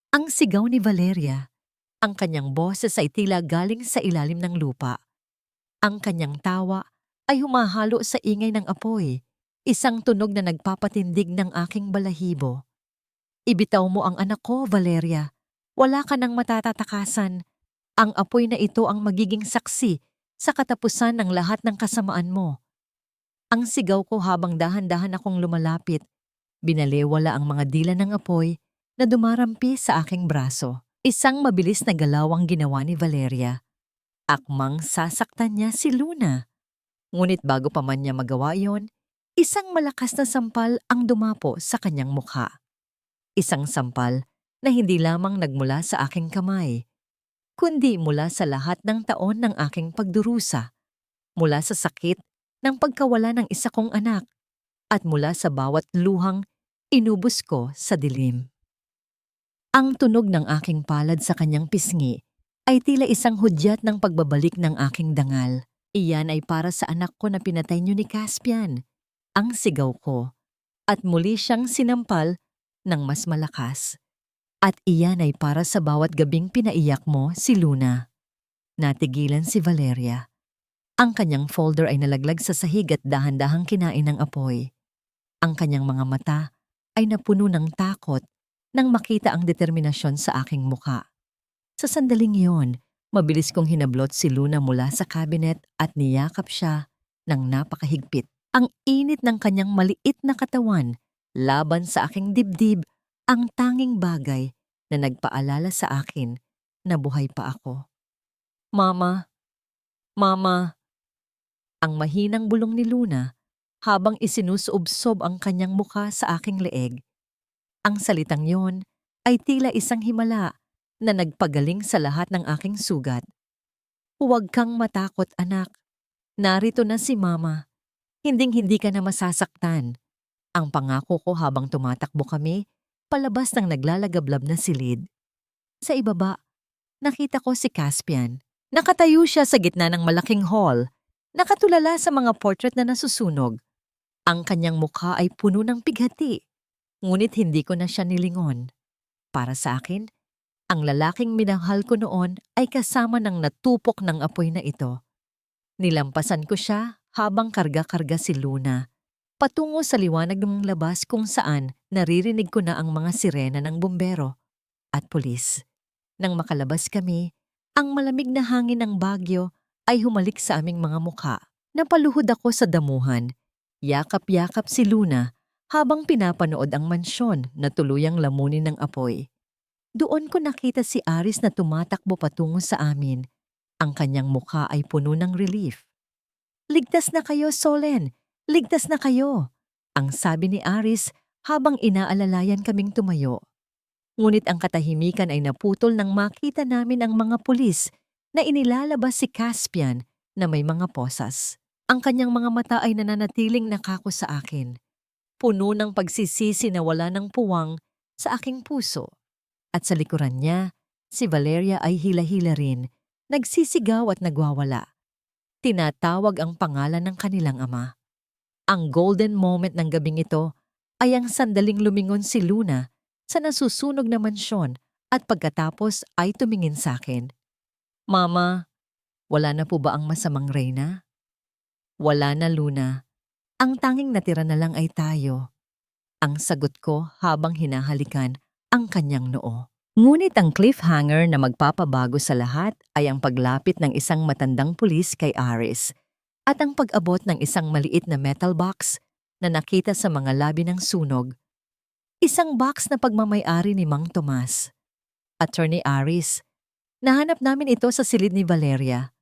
Ang sigaw ni Valeria, ang kanyang boses ay tila galing sa ilalim ng lupa. Ang kanyang tawa ay humahalo sa ingay ng apoy, isang tunog na nagpapatindig ng aking balahibo. "Ibitaw mo ang anak ko, Valeria. Wala ka nang matatatakasan. Ang apoy na ito ang magiging saksi sa katapusan ng lahat ng kasamaan mo." Ang sigaw ko habang dahan-dahan akong lumalapit. Binalewala ang mga dila ng apoy na dumarampi sa aking braso. Isang mabilis na galaw ang ginawa ni Valeria. Akmang sasaktan niya si Luna. Ngunit bago pa man niya magawa yon, isang malakas na sampal ang dumapo sa kanyang mukha. Isang sampal na hindi lamang nagmula sa aking kamay, kundi mula sa lahat ng taon ng aking pagdurusa, mula sa sakit ng pagkawala ng isa kong anak, at mula sa bawat luhang inubos ko sa dilim. Ang tunog ng aking palad sa kanyang pisngi ay tila isang hudyat ng pagbabalik ng aking dangal. "Iyan ay para sa anak ko na pinatay niyo ni Caspian," ang sigaw ko, at muli siyang sinampal ng mas malakas. "At iyan ay para sa bawat gabing pinaiyak mo si Luna." Natigilan si Valeria. Ang kanyang folder ay nalaglag sa sahig at dahan-dahang kinain ng apoy. Ang kanyang mga mata ay napuno ng takot nang makita ang determinasyon sa aking muka. Sa sandaling iyon, mabilis kong hinablot si Luna mula sa cabinet at niyakap siya ng napakahigpit. Ang init ng kanyang maliit na katawan laban sa aking dibdib, ang tanging bagay na nagpaalala sa akin na buhay pa ako. "Mama, Mama," ang mahinang bulong ni Luna habang isinusob-sob ang kanyang mukha sa aking leeg. Ang salitang yon ay tila isang himala na nagpagaling sa lahat ng aking sugat. "Huwag kang matakot, anak. Narito na si Mama. Hinding-hindi ka na masasaktan." Ang pangako ko habang tumatakbo kami palabas ng naglalagablab na silid. Sa ibaba, nakita ko si Caspian. Nakatayo siya sa gitna ng malaking hall, nakatulala sa mga portrait na nasusunog. Ang kanyang mukha ay puno ng pighati, ngunit hindi ko na siya nilingon. Para sa akin, ang lalaking minahal ko noon ay kasama ng natupok ng apoy na ito. Nilampasan ko siya habang karga-karga si Luna, patungo sa liwanag ng labas kung saan naririnig ko na ang mga sirena ng bumbero at pulis. Nang makalabas kami, ang malamig na hangin ng Baguio ay humalik sa aming mga mukha. Napaluhod ako sa damuhan. Yakap-yakap si Luna habang pinapanood ang mansyon na tuluyang lamunin ng apoy. Doon ko nakita si Aris na tumatakbo patungo sa amin. Ang kanyang mukha ay puno ng relief. "Ligtas na kayo, Solen! Ligtas na kayo!" Ang sabi ni Aris habang inaalalayan kaming tumayo. Ngunit ang katahimikan ay naputol nang makita namin ang mga pulis na inilalabas si Caspian na may mga posas. Ang kanyang mga mata ay nananatiling nakako sa akin. Puno ng pagsisisi na wala ng puwang sa aking puso. At sa likuran niya, si Valeria ay hila-hila rin, nagsisigaw at nagwawala. Tinatawag ang pangalan ng kanilang ama. Ang golden moment ng gabing ito ay ang sandaling lumingon si Luna sa nasusunog na mansyon at pagkatapos ay tumingin sa akin. "Mama, wala na po ba ang masamang reyna?" "Wala na, Luna. Ang tanging natira na lang ay tayo." Ang sagot ko habang hinahalikan ang kanyang noo. Ngunit ang cliffhanger na magpapabago sa lahat ay ang paglapit ng isang matandang pulis kay Aris at ang pag-abot ng isang maliit na metal box na nakita sa mga labi ng sunog. Isang box na pagmamay-ari ni Mang Tomas. Attorney Aris, nahanap namin ito sa silid ni Valeria.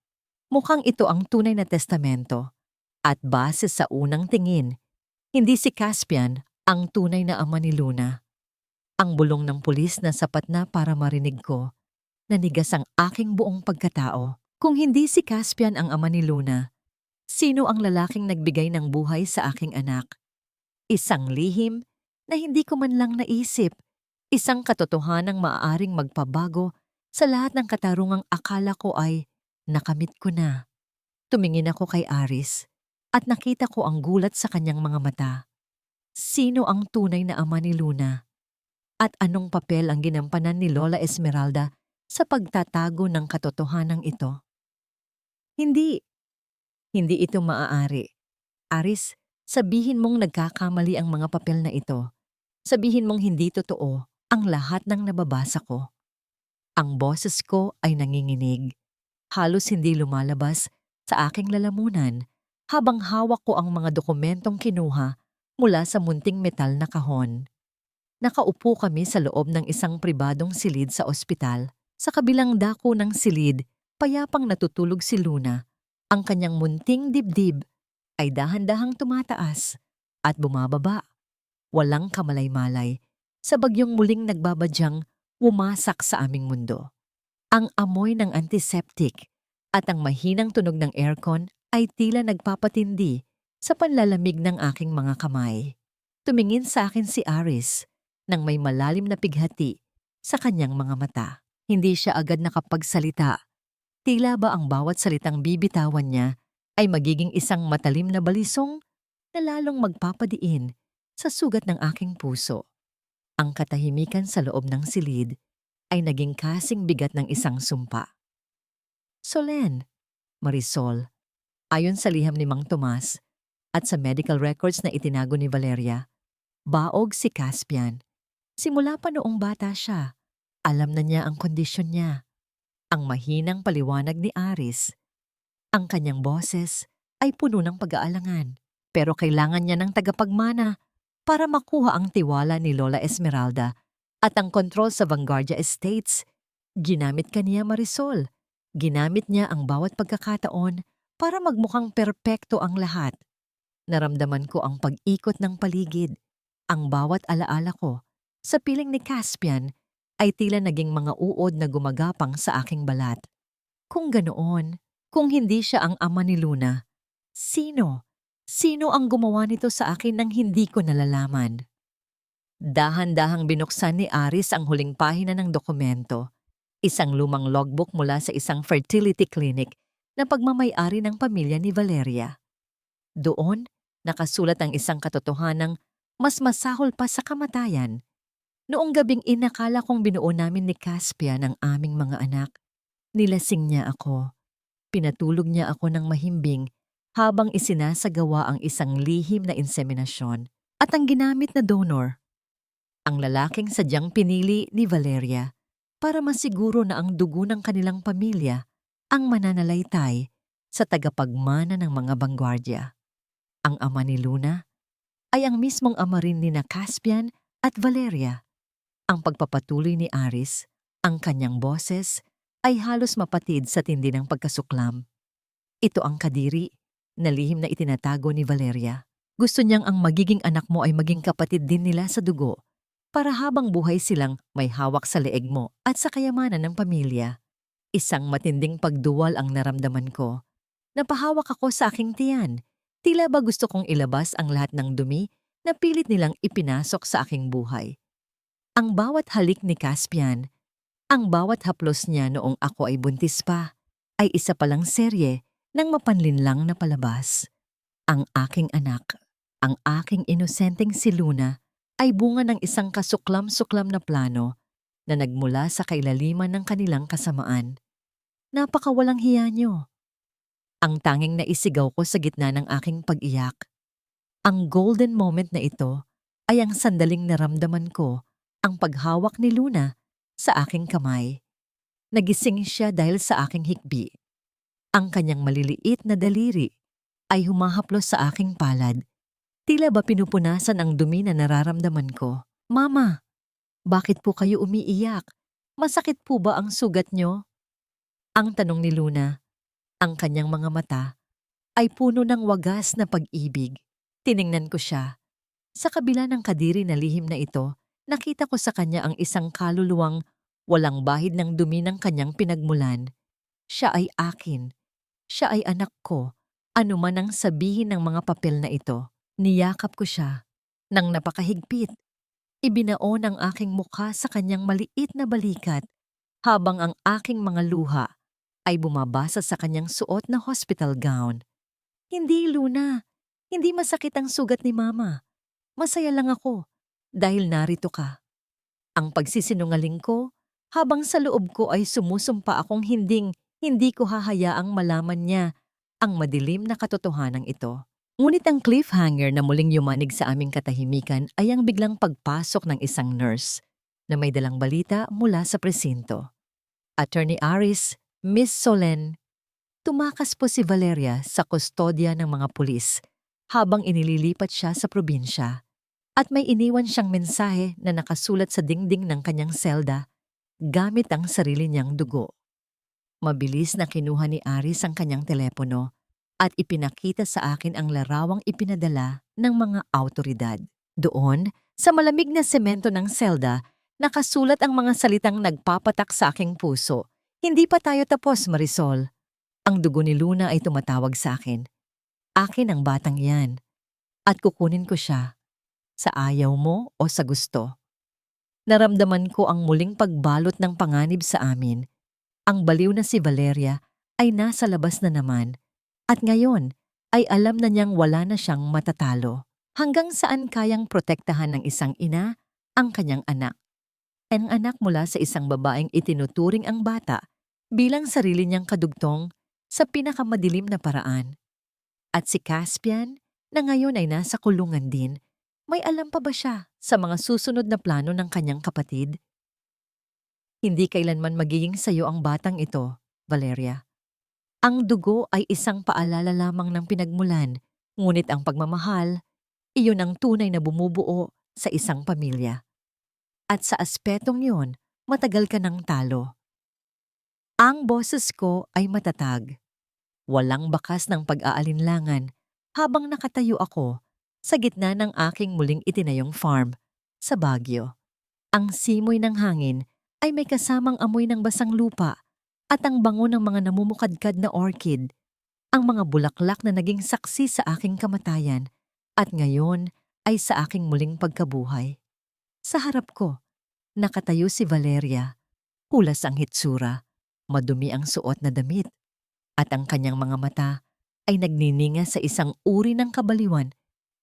Mukhang ito ang tunay na testamento. At base sa unang tingin, hindi si Caspian ang tunay na ama ni Luna. Ang bulong ng pulis na sapat na para marinig ko, nanigas ang aking buong pagkatao. Kung hindi si Caspian ang ama ni Luna, sino ang lalaking nagbigay ng buhay sa aking anak? Isang lihim na hindi ko man lang naisip, isang katotohanang maaaring magpabago sa lahat ng katarungang akala ko ay nakamit ko na. Tumingin ako kay Aris at nakita ko ang gulat sa kanyang mga mata. Sino ang tunay na ama ni Luna? At anong papel ang ginampanan ni Lola Esmeralda sa pagtatago ng katotohanan ito? Hindi ito maaari. Aris, sabihin mong nagkakamali ang mga papel na ito. Sabihin mong hindi totoo ang lahat ng nababasa ko. Ang boses ko ay nanginginig. Halos hindi lumalabas sa aking lalamunan habang hawak ko ang mga dokumentong kinuha mula sa munting metal na kahon. Nakaupo kami sa loob ng isang pribadong silid sa ospital. Sa kabilang dako ng silid, payapang natutulog si Luna. Ang kanyang munting dibdib ay dahan-dahang tumataas at bumababa. Walang kamalay-malay sa bagyong muling nagbabadyang wumasak sa aming mundo. Ang amoy ng antiseptic at ang mahinang tunog ng aircon ay tila nagpapatindi sa panlalamig ng aking mga kamay. Tumingin sa akin si Aris nang may malalim na pighati sa kanyang mga mata. Hindi siya agad nakapagsalita. Tila ba ang bawat salitang bibitawan niya ay magiging isang matalim na balisong na lalong magpapadiin sa sugat ng aking puso. Ang katahimikan sa loob ng silid ay naging kasing bigat ng isang sumpa. "Solen, Marisol, ayon sa liham ni Mang Tomas at sa medical records na itinago ni Valeria, baog si Caspian. Simula pa noong bata siya, alam na niya ang kondisyon niya." Ang mahinang paliwanag ni Aris. Ang kanyang boses ay puno ng pag-aalangan, pero kailangan niya ng tagapagmana para makuha ang tiwala ni Lola Esmeralda at ang kontrol sa Vanguardia Estates. Ginamit ka niya, Marisol. Ginamit niya ang bawat pagkakataon para magmukhang perpekto ang lahat. Naramdaman ko ang pag-ikot ng paligid. Ang bawat alaala ko sa piling ni Caspian ay tila naging mga uod na gumagapang sa aking balat. Kung ganoon, kung hindi siya ang ama ni Luna, sino? Sino ang gumawa nito sa akin nang hindi ko nalalaman? Dahan-dahang binuksan ni Aris ang huling pahina ng dokumento. Isang lumang logbook mula sa isang fertility clinic na pagmamay-ari ng pamilya ni Valeria. Doon, nakasulat ang isang katotohanang mas masahol pa sa kamatayan. Noong gabing inakala kong binuo namin ni Caspian ang aming mga anak, nilasing niya ako. Pinatulog niya ako ng mahimbing habang isinasagawa ang isang lihim na inseminasyon at ang ginamit na donor, ang lalaking sadyang pinili ni Valeria, para masiguro na ang dugo ng kanilang pamilya ang mananalaytay sa tagapagmana ng mga bangwardya. Ang ama ni Luna ay ang mismong ama rin ni na Caspian at Valeria. Ang pagpapatuloy ni Aris, ang kanyang boses, ay halos mapatid sa tindi ng pagkasuklam. Ito ang kadiri na lihim na itinatago ni Valeria. Gusto niyang ang magiging anak mo ay maging kapatid din nila sa dugo para habang buhay silang may hawak sa leeg mo at sa kayamanan ng pamilya. Isang matinding pagduwal ang naramdaman ko. Napahawak ako sa aking tiyan. Tila ba gusto kong ilabas ang lahat ng dumi na pilit nilang ipinasok sa aking buhay. Ang bawat halik ni Caspian, ang bawat haplos niya noong ako ay buntis pa, ay isa palang serye ng mapanlinlang na palabas. Ang aking anak, ang aking inosenteng si Luna, ay bunga ng isang kasuklam-suklam na plano na nagmula sa kailaliman ng kanilang kasamaan. Napakawalang hiya niyo. Ang tanging naisigaw ko sa gitna ng aking pag-iyak. Ang golden moment na ito ay ang sandaling naramdaman ko ang paghawak ni Luna sa aking kamay. Nagising siya dahil sa aking hikbi. Ang kanyang maliliit na daliri ay humahaplos sa aking palad. Tila ba pinupunasan ang dumi na nararamdaman ko. Mama, bakit po kayo umiiyak? Masakit po ba ang sugat nyo? Ang tanong ni Luna. Ang kanyang mga mata ay puno ng wagas na pag-ibig. Tiningnan ko siya. Sa kabila ng kadiri na lihim na ito, nakita ko sa kanya ang isang kaluluwang walang bahid ng dumi ng kanyang pinagmulan. Siya ay akin. Siya ay anak ko. Ano man ang sabihin ng mga papel na ito, niyakap ko siya. Nang napakahigpit, ibinaon ang aking mukha sa kanyang maliit na balikat habang ang aking mga luha ay bumabasa sa kanyang suot na hospital gown. Hindi, Luna. Hindi masakit ang sugat ni Mama. Masaya lang ako dahil narito ka. Ang pagsisinungaling ko habang sa loob ko ay sumusumpa akong hindi ko hahayaang malaman niya ang madilim na katotohanan ito. Ngunit ang cliffhanger na muling yumanig sa aming katahimikan ay ang biglang pagpasok ng isang nurse na may dalang balita mula sa presinto. Attorney Aris, Miss Solen, tumakas po si Valeria sa kustodya ng mga pulis habang inililipat siya sa probinsya at may iniwan siyang mensahe na nakasulat sa dingding ng kanyang selda gamit ang sarili niyang dugo. Mabilis na kinuha ni Aris ang kanyang telepono at ipinakita sa akin ang larawang ipinadala ng mga awtoridad. Doon, sa malamig na semento ng selda, nakasulat ang mga salitang nagpapatak sa aking puso. Hindi pa tayo tapos, Marisol. Ang dugo ni Luna ay tumatawag sa akin. Akin ang batang yan. At kukunin ko siya. Sa ayaw mo o sa gusto. Naramdaman ko ang muling pagbalot ng panganib sa amin. Ang baliw na si Valeria ay nasa labas na naman. At ngayon ay alam na niyang wala na siyang matatalo. Hanggang saan kayang protektahan ng isang ina ang kanyang anak. Ang anak mula sa isang babaeng itinuturing ang bata bilang sarili niyang kadugtong sa pinakamadilim na paraan. At si Caspian, na ngayon ay nasa kulungan din, may alam pa ba siya sa mga susunod na plano ng kanyang kapatid? Hindi kailanman magiging sayo ang batang ito, Valeria. Ang dugo ay isang paalala lamang ng pinagmulan, ngunit ang pagmamahal, iyon ang tunay na bumubuo sa isang pamilya. At sa aspetong yun, matagal ka ng talo. Ang boses ko ay matatag. Walang bakas ng pag-aalinlangan habang nakatayo ako sa gitna ng aking muling itinayong farm sa Baguio. Ang simoy ng hangin ay may kasamang amoy ng basang lupa at ang bango ng mga namumukadkad na orchid, ang mga bulaklak na naging saksi sa aking kamatayan at ngayon ay sa aking muling pagkabuhay. Sa harap ko, nakatayo si Valeria, hulas ang hitsura, madumi ang suot na damit, at ang kanyang mga mata ay nagnininga sa isang uri ng kabaliwan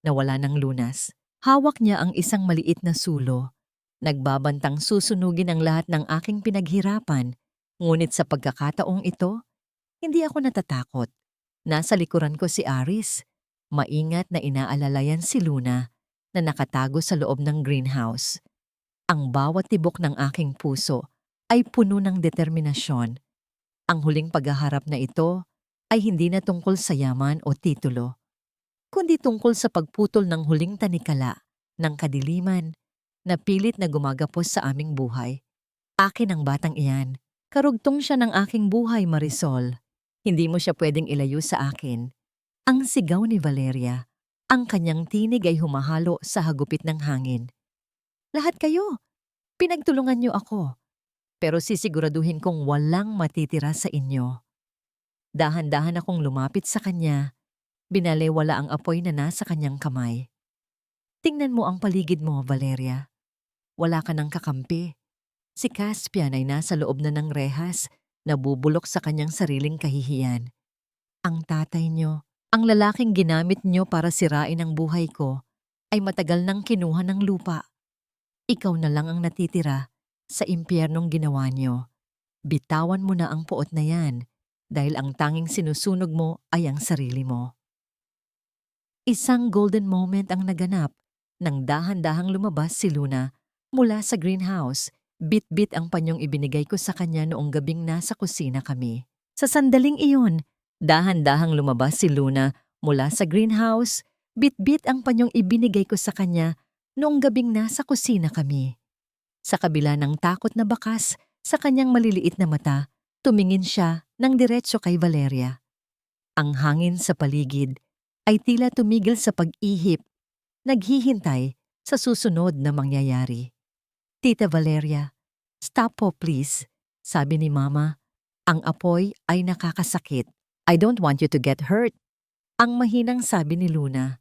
na wala ng lunas. Hawak niya ang isang maliit na sulo. Nagbabantang susunugin ang lahat ng aking pinaghirapan, ngunit sa pagkakataong ito, hindi ako natatakot. Nasa likuran ko si Aris, maingat na inaalalayan si Luna na nakatago sa loob ng greenhouse. Ang bawat tibok ng aking puso ay puno ng determinasyon. Ang huling paghaharap na ito ay hindi na tungkol sa yaman o titulo, kundi tungkol sa pagputol ng huling tanikala ng kadiliman na pilit na gumagapos sa aming buhay. Akin ang batang iyan. Karugtong siya ng aking buhay, Marisol. Hindi mo siya pwedeng ilayo sa akin. Ang sigaw ni Valeria. Ang kanyang tinig ay humahalo sa hagupit ng hangin. Lahat kayo, pinagtulungan niyo ako. Pero sisiguraduhin kong walang matitira sa inyo. Dahan-dahan akong lumapit sa kanya. Binalewala ang apoy na nasa kanyang kamay. Tingnan mo ang paligid mo, Valeria. Wala ka ng kakampi. Si Caspian ay nasa loob na ng rehas, nabubulok sa kanyang sariling kahihiyan. Ang tatay niyo, ang lalaking ginamit niyo para sirain ang buhay ko, ay matagal nang kinuha ng lupa. Ikaw na lang ang natitira sa impyernong ginawa niyo. Bitawan mo na ang puot na yan, dahil ang tanging sinusunog mo ay ang sarili mo. Isang golden moment ang naganap nang dahan-dahang lumabas si Luna mula sa greenhouse. Bit-bit ang panyong ibinigay ko sa kanya noong gabing nasa kusina kami. Sa sandaling iyon, dahan-dahang lumabas si Luna mula sa greenhouse. Bit-bit ang panyong ibinigay ko sa kanya noong gabing nasa kusina kami. Sa kabila ng takot na bakas sa kanyang maliliit na mata, tumingin siya ng diretso kay Valeria. Ang hangin sa paligid ay tila tumigil sa pag-ihip, naghihintay sa susunod na mangyayari. Tita Valeria, stop po please, sabi ni Mama. Ang apoy ay nakakasakit. I don't want you to get hurt. Ang mahinang sabi ni Luna.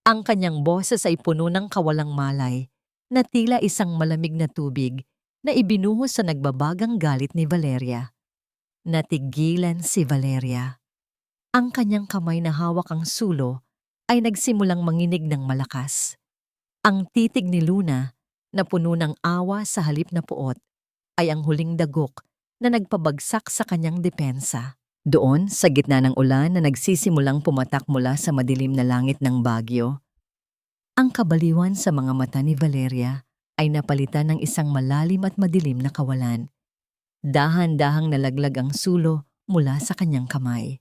Ang kanyang boses ay puno ng kawalang malay na tila isang malamig na tubig na ibinuhos sa nagbabagang galit ni Valeria. Natigilan si Valeria. Ang kanyang kamay na hawak ang sulo ay nagsimulang manginig ng malakas. Ang titig ni Luna, na puno ng awa sa halip na puot, ay ang huling dagok na nagpabagsak sa kanyang depensa. Doon, sa gitna ng ulan na nagsisimulang pumatak mula sa madilim na langit ng Baguio, ang kabaliwan sa mga mata ni Valeria ay napalitan ng isang malalim at madilim na kawalan. Dahan-dahang nalaglag ang sulo mula sa kanyang kamay.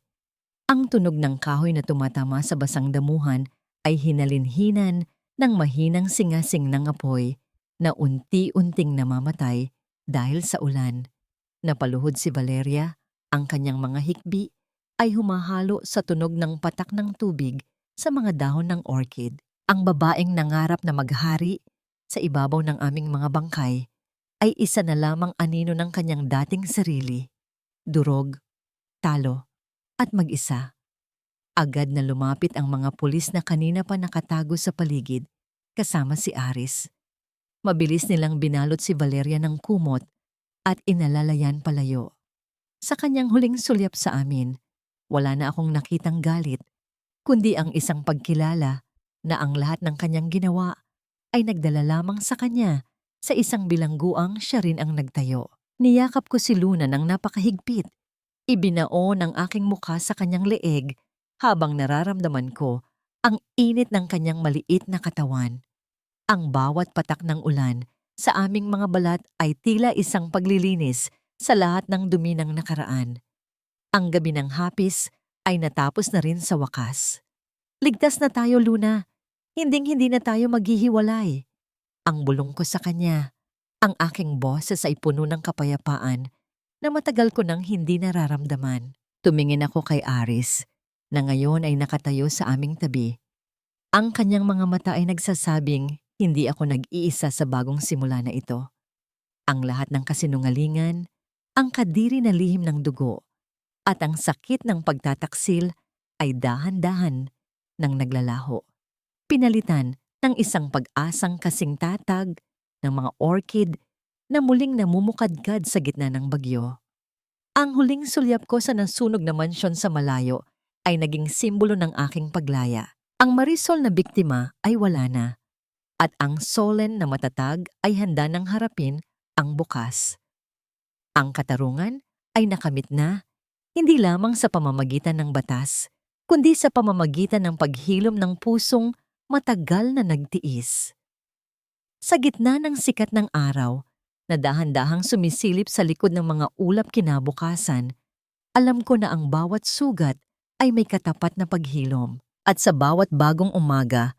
Ang tunog ng kahoy na tumatama sa basang damuhan ay hinalinhinan ng mahinang singasing ng apoy na unti-unting namamatay dahil sa ulan. Napaluhod si Valeria, ang kanyang mga hikbi ay humahalo sa tunog ng patak ng tubig sa mga dahon ng orchid. Ang babaeng nangarap na maghari sa ibabaw ng aming mga bangkay ay isa na lamang anino ng kanyang dating sarili. Durog, talo, at mag-isa. Agad na lumapit ang mga pulis na kanina pa nakatago sa paligid kasama si Aris. Mabilis nilang binalot si Valeria ng kumot at inalalayan palayo. Sa kanyang huling sulyap sa amin, wala na akong nakitang galit, kundi ang isang pagkilala na ang lahat ng kanyang ginawa ay nagdala lamang sa kanya sa isang bilangguang siya rin ang nagtayo. Niyakap ko si Luna ng napakahigpit. Ibinao ng aking mukha sa kanyang leeg habang nararamdaman ko ang init ng kanyang maliit na katawan. Ang bawat patak ng ulan sa aming mga balat ay tila isang paglilinis sa lahat ng dumi ng nakaraan. Ang gabi ng hapis ay natapos na rin sa wakas. Ligtas na tayo, Luna. Hinding-hindi na tayo maghihiwalay. Ang bulong ko sa kanya. Ang aking boses ay puno ng kapayapaan na matagal ko nang hindi nararamdaman. Tumingin ako kay Aris, na ngayon ay nakatayo sa aming tabi. Ang kanyang mga mata ay nagsasabing, hindi ako nag-iisa sa bagong simula na ito. Ang lahat ng kasinungalingan, ang kadiri na lihim ng dugo, at ang sakit ng pagtataksil ay dahan-dahan nang naglalaho. Pinalitan ng isang pag-asang kasing tatag ng mga orchid na muling namumukadkad sa gitna ng bagyo. Ang huling sulyap ko sa nasunog na mansyon sa malayo ay naging simbolo ng aking paglaya. Ang Marisol na biktima ay wala na. At ang Solen na matatag ay handa ng harapin ang bukas. Ang katarungan ay nakamit na, hindi lamang sa pamamagitan ng batas, kundi sa pamamagitan ng paghilom ng pusong matagal na nagtiis. Sa gitna ng sikat ng araw, na dahan-dahang sumisilip sa likod ng mga ulap kinabukasan, alam ko na ang bawat sugat ay may katapat na paghilom. At sa bawat bagong umaga,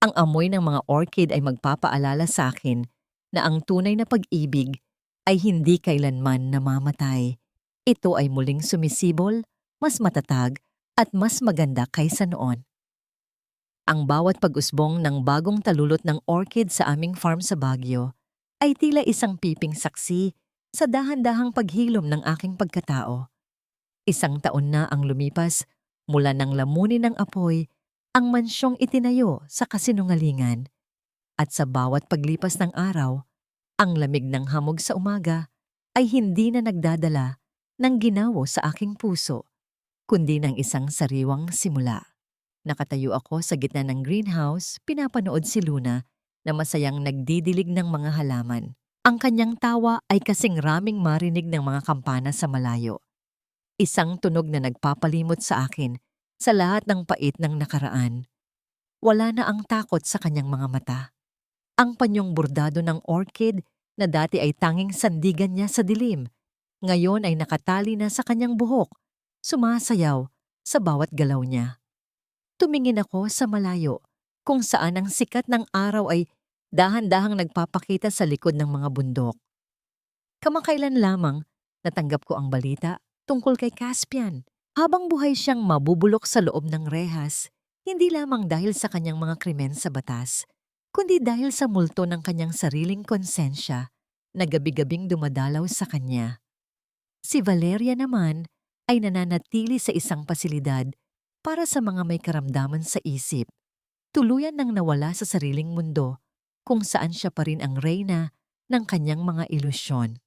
ang amoy ng mga orchid ay magpapaalala sa akin na ang tunay na pag-ibig ay hindi kailanman namamatay. Ito ay muling sumisibol, mas matatag, at mas maganda kaysa noon. Ang bawat pag-usbong ng bagong talulot ng orchid sa aming farm sa Baguio ay tila isang piping saksi sa dahan-dahang paghilom ng aking pagkatao. Isang taon na ang lumipas mula nang lamunin ng apoy ang mansyong itinayo sa kasinungalingan. At sa bawat paglipas ng araw, ang lamig ng hamog sa umaga ay hindi na nagdadala ng ginawo sa aking puso, kundi ng isang sariwang simula. Nakatayo ako sa gitna ng greenhouse, pinapanood si Luna na masayang nagdidilig ng mga halaman. Ang kanyang tawa ay kasing raming marinig ng mga kampana sa malayo. Isang tunog na nagpapalimot sa akin sa lahat ng pait ng nakaraan. Wala na ang takot sa kanyang mga mata. Ang panyong bordado ng orchid na dati ay tanging sandigan niya sa dilim, ngayon ay nakatali na sa kanyang buhok, sumasayaw sa bawat galaw niya. Tumingin ako sa malayo, kung saan ang sikat ng araw ay dahan-dahang nagpapakita sa likod ng mga bundok. Kamakailan lamang natanggap ko ang balita tungkol kay Caspian. Habang buhay siyang mabubulok sa loob ng rehas, hindi lamang dahil sa kanyang mga krimen sa batas, kundi dahil sa multo ng kanyang sariling konsensya na gabi-gabing dumadalaw sa kanya. Si Valeria naman ay nananatili sa isang pasilidad para sa mga may karamdaman sa isip. Tuluyan nang nawala sa sariling mundo kung saan siya pa rin ang reyna ng kanyang mga ilusyon.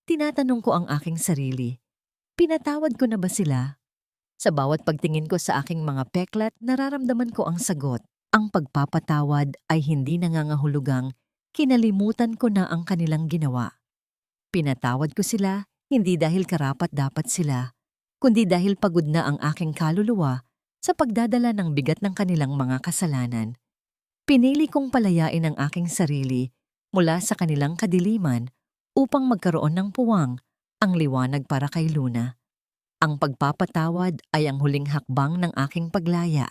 Tinatanong ko ang aking sarili, pinatawad ko na ba sila? Sa bawat pagtingin ko sa aking mga peklat, nararamdaman ko ang sagot. Ang pagpapatawad ay hindi nangangahulugang kinalimutan ko na ang kanilang ginawa. Pinatawad ko sila hindi dahil karapat-dapat sila, kundi dahil pagod na ang aking kaluluwa sa pagdadala ng bigat ng kanilang mga kasalanan. Pinili kong palayain ang aking sarili mula sa kanilang kadiliman upang magkaroon ng puwang ang liwanag para kay Luna. Ang pagpapatawad ay ang huling hakbang ng aking paglaya.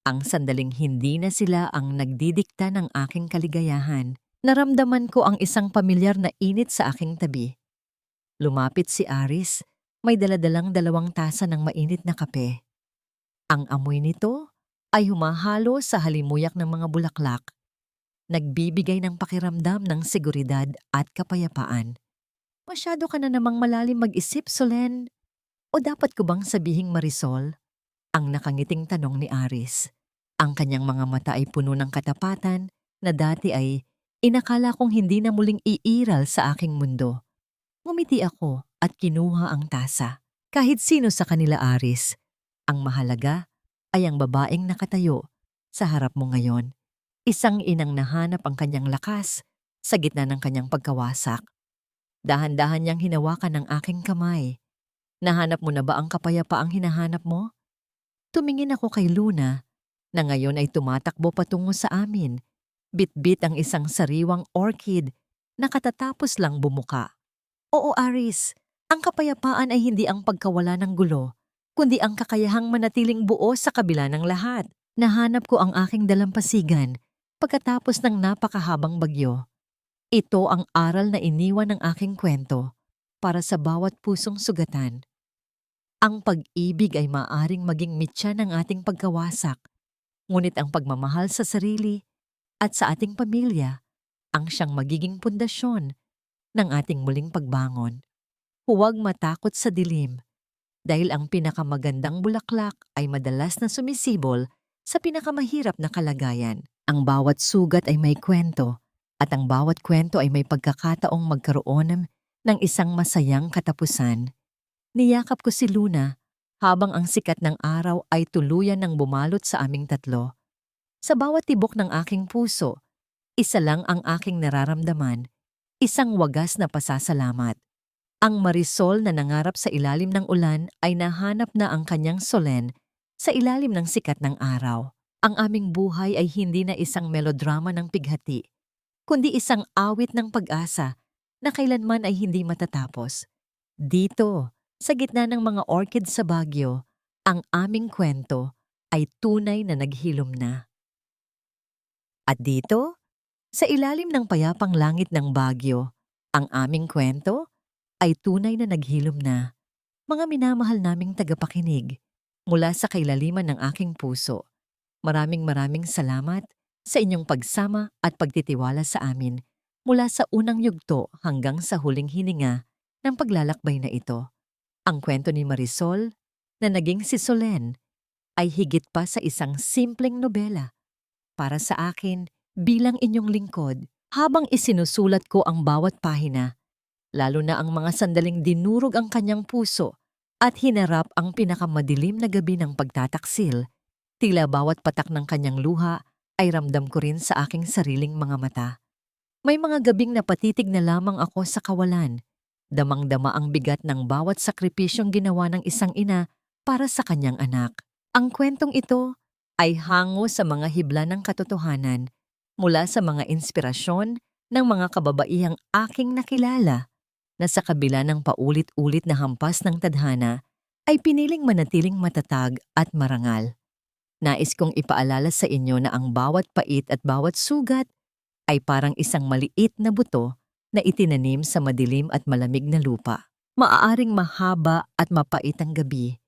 Ang sandaling hindi na sila ang nagdidikta ng aking kaligayahan, naramdaman ko ang isang pamilyar na init sa aking tabi. Lumapit si Aris, may daladalang 2 tasa ng mainit na kape. Ang amoy nito ay humahalo sa halimuyak ng mga bulaklak, nagbibigay ng pakiramdam ng seguridad at kapayapaan. Masyado ka na namang malalim mag-isip, Solen. O dapat ko bang sabihing Marisol? Ang nakangiting tanong ni Aris. Ang kanyang mga mata ay puno ng katapatan na dati ay inakala kong hindi na muling iiral sa aking mundo. Ngumiti ako at kinuha ang tasa. Kahit sino sa kanila, Aris, ang mahalaga ay ang babaeng nakatayo sa harap mo ngayon. Isang inang nahanap ang kanyang lakas sa gitna ng kanyang pagkawasak. Dahan-dahan niyang hinawakan ang aking kamay. Nahanap mo na ba ang kapayapaang hinahanap mo? Tumingin ako kay Luna na ngayon ay tumatakbo patungo sa amin. Bit-bit ang isang sariwang orchid na katatapos lang bumuka. Oo, Aris, ang kapayapaan ay hindi ang pagkawala ng gulo, kundi ang kakayahang manatiling buo sa kabila ng lahat. Nahanap ko ang aking dalampasigan pagkatapos ng napakahabang bagyo. Ito ang aral na iniwan ng aking kwento para sa bawat pusong sugatan. Ang pag-ibig ay maaaring maging mitya ng ating pagkawasak, ngunit ang pagmamahal sa sarili at sa ating pamilya ang siyang magiging pundasyon ng ating muling pagbangon. Huwag matakot sa dilim, dahil ang pinakamagandang bulaklak ay madalas na sumisibol sa pinakamahirap na kalagayan. Ang bawat sugat ay may kwento, at ang bawat kwento ay may pagkakataong magkaroon ng isang masayang katapusan. Niyakap ko si Luna habang ang sikat ng araw ay tuluyan ng bumalot sa aming tatlo. Sa bawat tibok ng aking puso, isa lang ang aking nararamdaman, isang wagas na pasasalamat. Ang Marisol na nangarap sa ilalim ng ulan ay nahanap na ang kanyang Solen sa ilalim ng sikat ng araw. Ang aming buhay ay hindi na isang melodrama ng pighati, kundi isang awit ng pag-asa na kailanman ay hindi matatapos. Dito, sa gitna ng mga orchid sa Baguio, ang aming kwento ay tunay na naghilom na. At dito, sa ilalim ng payapang langit ng Baguio, ang aming kwento ay tunay na naghilom na. Mga minamahal naming tagapakinig, mula sa kailaliman ng aking puso, maraming salamat sa inyong pagsama at pagtitiwala sa amin mula sa unang yugto hanggang sa huling hininga ng paglalakbay na ito. Ang kwento ni Marisol na naging si Solen ay higit pa sa isang simpleng nobela. Para sa akin, bilang inyong lingkod, habang isinusulat ko ang bawat pahina, lalo na ang mga sandaling dinurog ang kanyang puso at hinarap ang pinakamadilim na gabi ng pagtataksil, tila bawat patak ng kanyang luha ay ramdam ko rin sa aking sariling mga mata. May mga gabing napatitig na lamang ako sa kawalan, damang-dama ang bigat ng bawat sakripisyong ginawa ng isang ina para sa kanyang anak. Ang kwentong ito ay hango sa mga hibla ng katotohanan mula sa mga inspirasyon ng mga kababaihang aking nakilala na sa kabila ng paulit-ulit na hampas ng tadhana ay piniling manatiling matatag at marangal. Nais kong ipaalala sa inyo na ang bawat pait at bawat sugat ay parang isang maliit na buto na itinanim sa madilim at malamig na lupa. Maaaring mahaba at mapait ang gabi,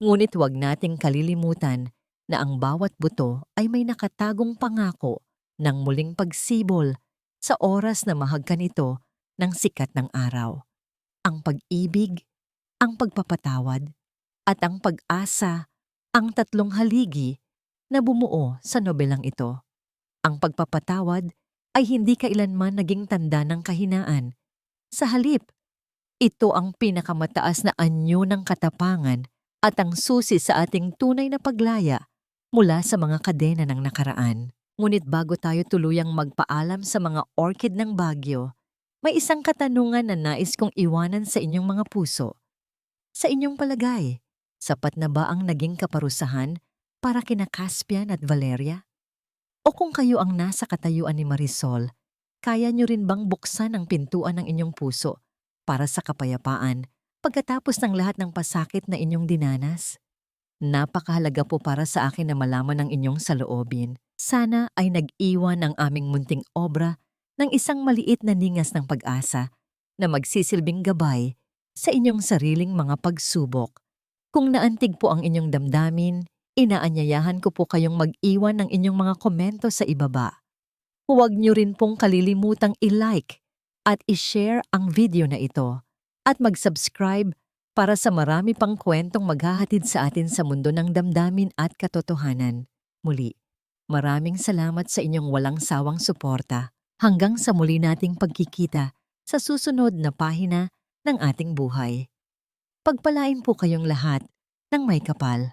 ngunit huwag nating kalilimutan na ang bawat buto ay may nakatagong pangako ng muling pagsibol sa oras na mahagkan ito ng sikat ng araw. Ang pag-ibig, ang pagpapatawad, at ang pag-asa ang tatlong haligi na bumuo sa nobelang ito. Ang pagpapatawad ay hindi kailanman naging tanda ng kahinaan. Sa halip, ito ang pinakamataas na anyo ng katapangan at ang susi sa ating tunay na paglaya mula sa mga kadena ng nakaraan. Ngunit bago tayo tuluyang magpaalam sa mga orchid ng Baguio, may isang katanungan na nais kong iwanan sa inyong mga puso. Sa inyong palagay, sapat na ba ang naging kaparusahan para kina Caspian at Valeria? O kung kayo ang nasa katayuan ni Marisol, kaya nyo rin bang buksan ang pintuan ng inyong puso para sa kapayapaan pagkatapos ng lahat ng pasakit na inyong dinanas? Napakahalaga po para sa akin na malaman ang inyong saloobin. Sana ay nag-iwan ang aming munting obra ng isang maliit na ningas ng pag-asa na magsisilbing gabay sa inyong sariling mga pagsubok. Kung naantig po ang inyong damdamin, inaanyayahan ko po kayong mag-iwan ng inyong mga komento sa ibaba. Huwag niyo rin pong kalilimutang i-like at i-share ang video na ito at mag-subscribe para sa marami pang kwentong maghahatid sa atin sa mundo ng damdamin at katotohanan. Muli, maraming salamat sa inyong walang sawang suporta. Hanggang sa muli nating pagkikita sa susunod na pahina ng ating buhay. Pagpalain po kayong lahat ng may kapal.